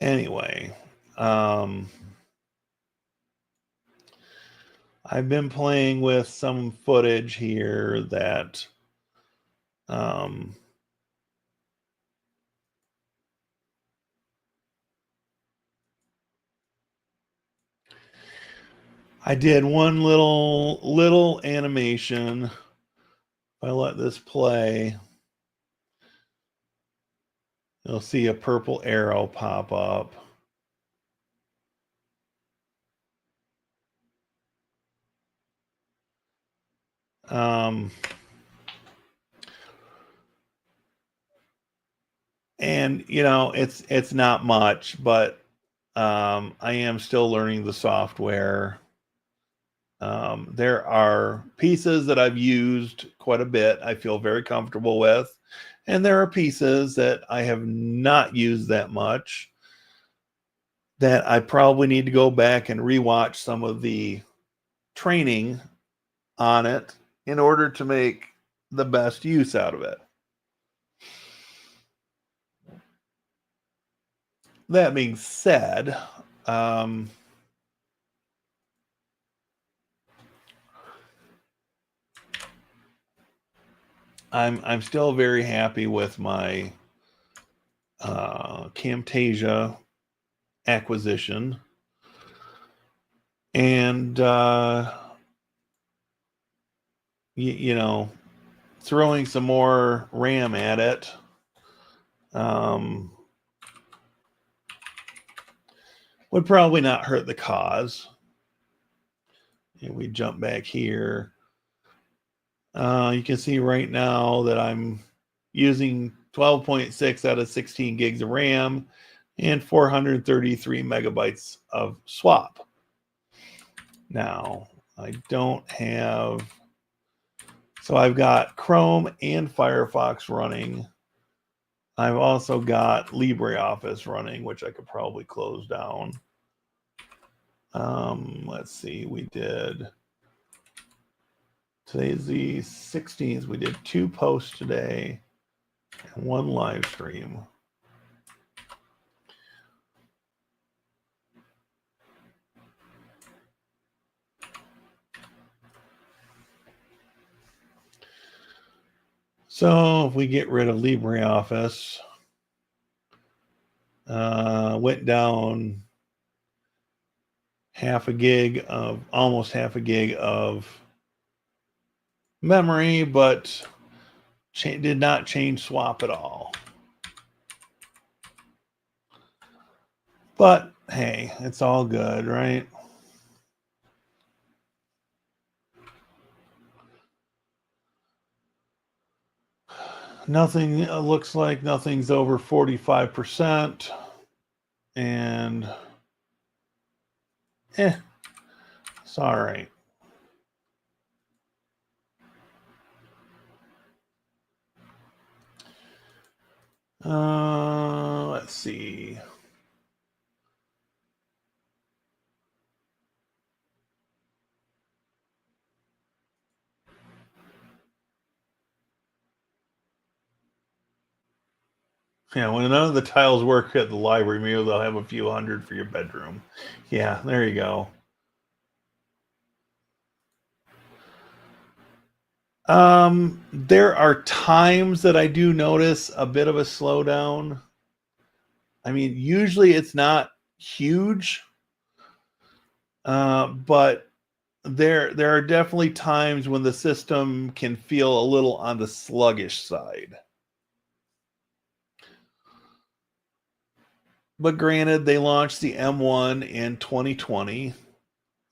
anyway, I've been playing with some footage here that I did one little animation. If I let this play, you'll see a purple arrow pop up. And you know, it's not much, but I am still learning the software. There are pieces that I've used quite a bit, I feel very comfortable with, and there are pieces that I have not used that much that I probably need to go back and rewatch some of the training on it in order to make the best use out of it. That being said, I'm still very happy with my Camtasia acquisition, and you know, throwing some more RAM at it would probably not hurt the cause. And we jump back here. You can see right now that I'm using 12.6 out of 16 gigs of RAM and 433 megabytes of swap. Now, I don't have... So I've got Chrome and Firefox running. I've also got LibreOffice running, which I could probably close down. Let's see, we did... Today's the 16th. We did 2 posts today and 1 live stream. So if we get rid of LibreOffice, went down almost half a gig of memory, but did not change swap at all. But hey, it's all good, right? Nothing looks like nothing's over 45%, and it's all right. Let's see. Yeah, when none of the tiles work at the library, maybe they'll have a few hundred for your bedroom. Yeah, there you go. There are times that I do notice a bit of a slowdown. I mean, usually it's not huge, but there are definitely times when the system can feel a little on the sluggish side. But granted, they launched the M1 in 2020,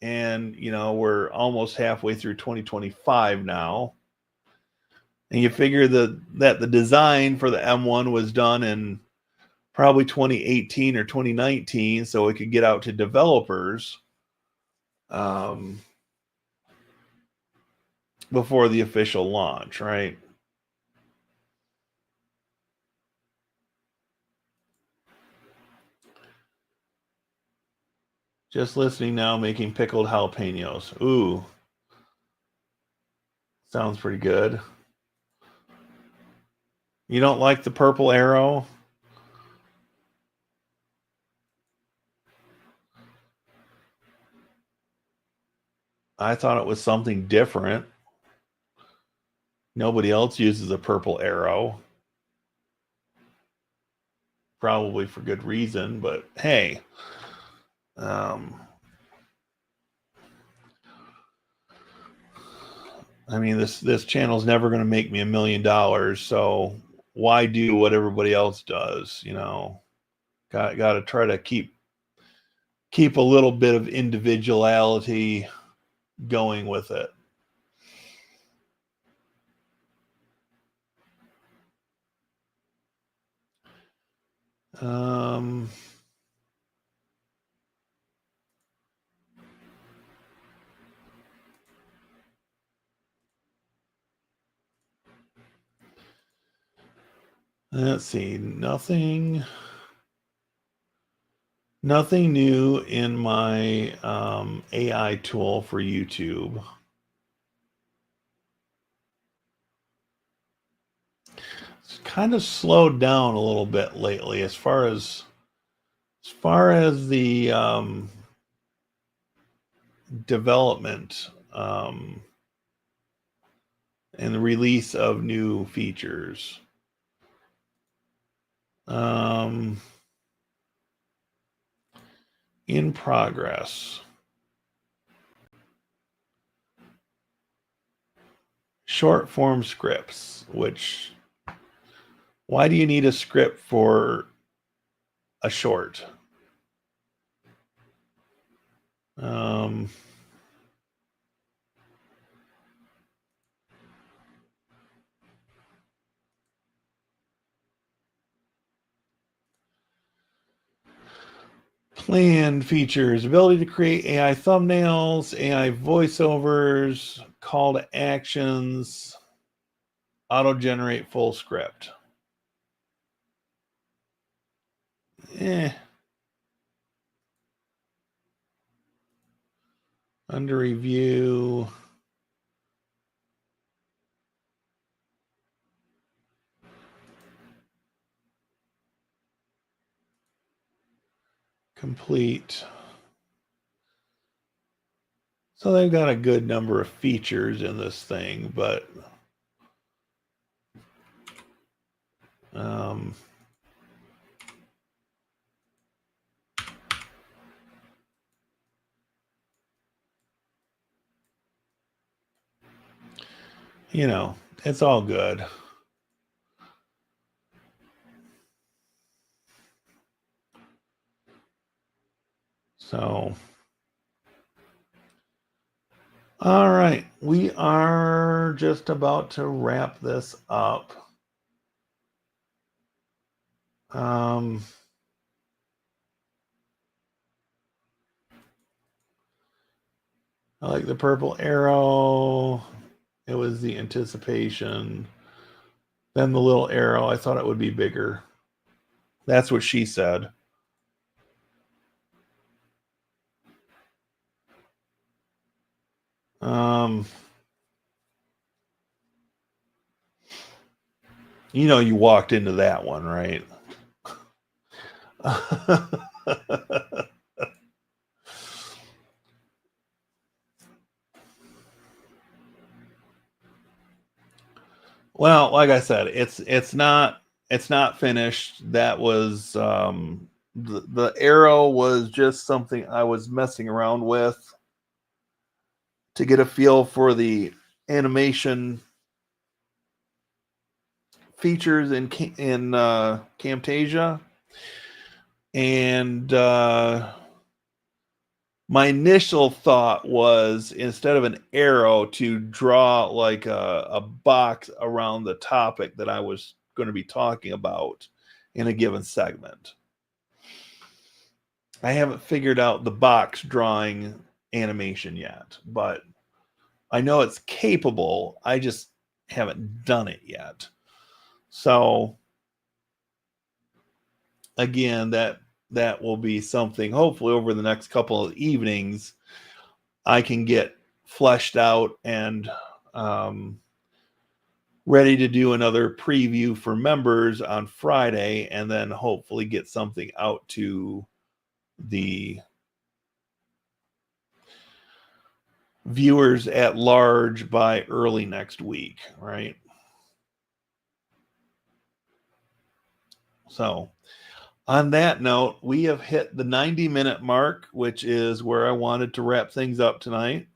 and you know, we're almost halfway through 2025 now. And you figure that the design for the M1 was done in probably 2018 or 2019, so it could get out to developers before the official launch, right? Just listening now, making pickled jalapenos. Ooh. Sounds pretty good. You don't like the purple arrow? I thought it was something different. Nobody else uses a purple arrow. Probably for good reason, but hey. I mean, this channel's never going to make me $1 million, so why do what everybody else does? You know, got to try to keep a little bit of individuality going with it. Let's see, nothing new in my AI tool for YouTube. It's kind of slowed down a little bit lately as far as the development and the release of new features. In progress. Short form scripts, which, why do you need a script for a short? Planned features, ability to create AI thumbnails, AI voiceovers, call to actions, auto-generate full script. Under review. Complete. So they've got a good number of features in this thing, but you know, it's all good. So, all right, we are just about to wrap this up. I like the purple arrow. It was the anticipation. Then the little arrow, I thought it would be bigger. That's what she said. You know, you walked into that one, right? Well, like I said, it's not finished. That was the arrow was just something I was messing around with to get a feel for the animation features in Camtasia, and my initial thought was, instead of an arrow, to draw like a box around the topic that I was going to be talking about in a given segment. I haven't figured out the box drawing animation yet, but I know it's capable. I just haven't done it yet. So again, that will be something, hopefully over the next couple of evenings, I can get fleshed out and ready to do another preview for members on Friday, and then hopefully get something out to the viewers at large by early next week, right? So on that note, we have hit the 90-minute mark, which is where I wanted to wrap things up tonight.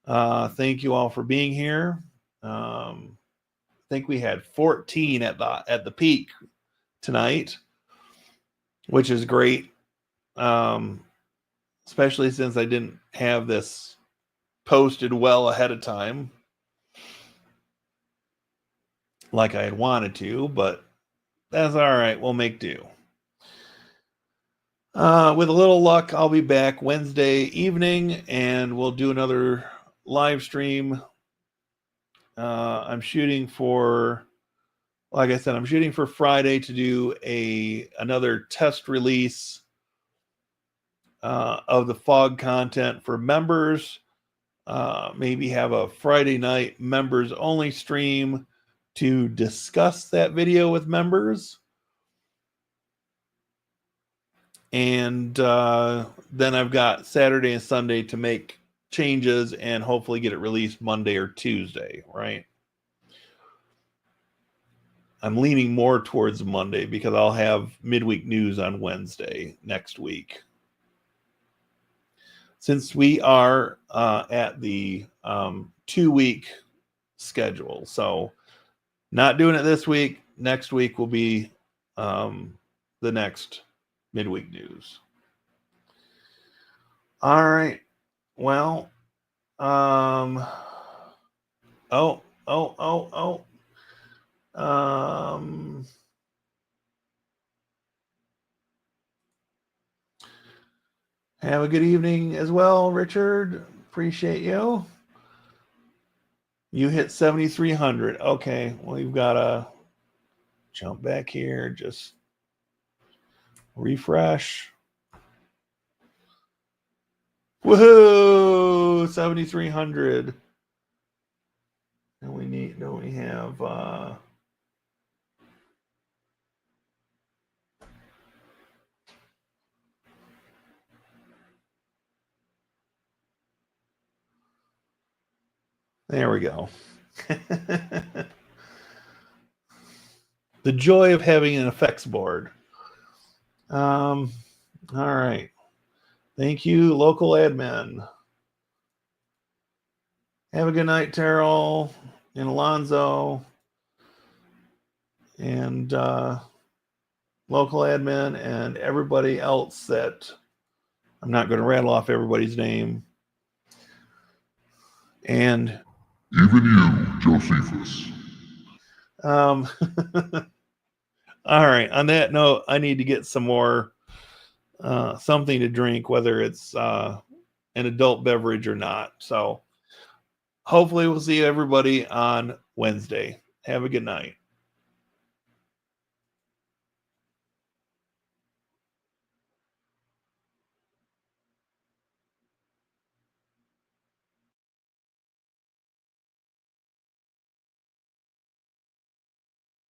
Thank you all for being here. I think we had 14 at the peak tonight, which is great. Especially since I didn't have this posted well ahead of time like I had wanted to, but that's all right. We'll make do. With a little luck, I'll be back Wednesday evening and we'll do another live stream. I'm shooting for, like I said, I'm shooting for Friday to do another test release of the fog content for members. Maybe have a Friday night members only stream to discuss that video with members. And then I've got Saturday and Sunday to make changes and hopefully get it released Monday or Tuesday, right? I'm leaning more towards Monday because I'll have midweek news on Wednesday next week. Since we are at the 2-week schedule. So not doing it this week. Next week will be the next midweek news. All right. Well, have a good evening as well, Richard. Appreciate you. You hit 7,300. Okay, well, you've got to jump back here. Just refresh. Woohoo! 7,300. And we have there we go. The joy of having an effects board. All right. Thank you, local admin. Have a good night, Terrell and Alonzo and local admin and everybody else that I'm not going to rattle off everybody's name. And even you, Josephus. All right. On that note, I need to get some more something to drink, whether it's an adult beverage or not. So hopefully we'll see everybody on Wednesday. Have a good night.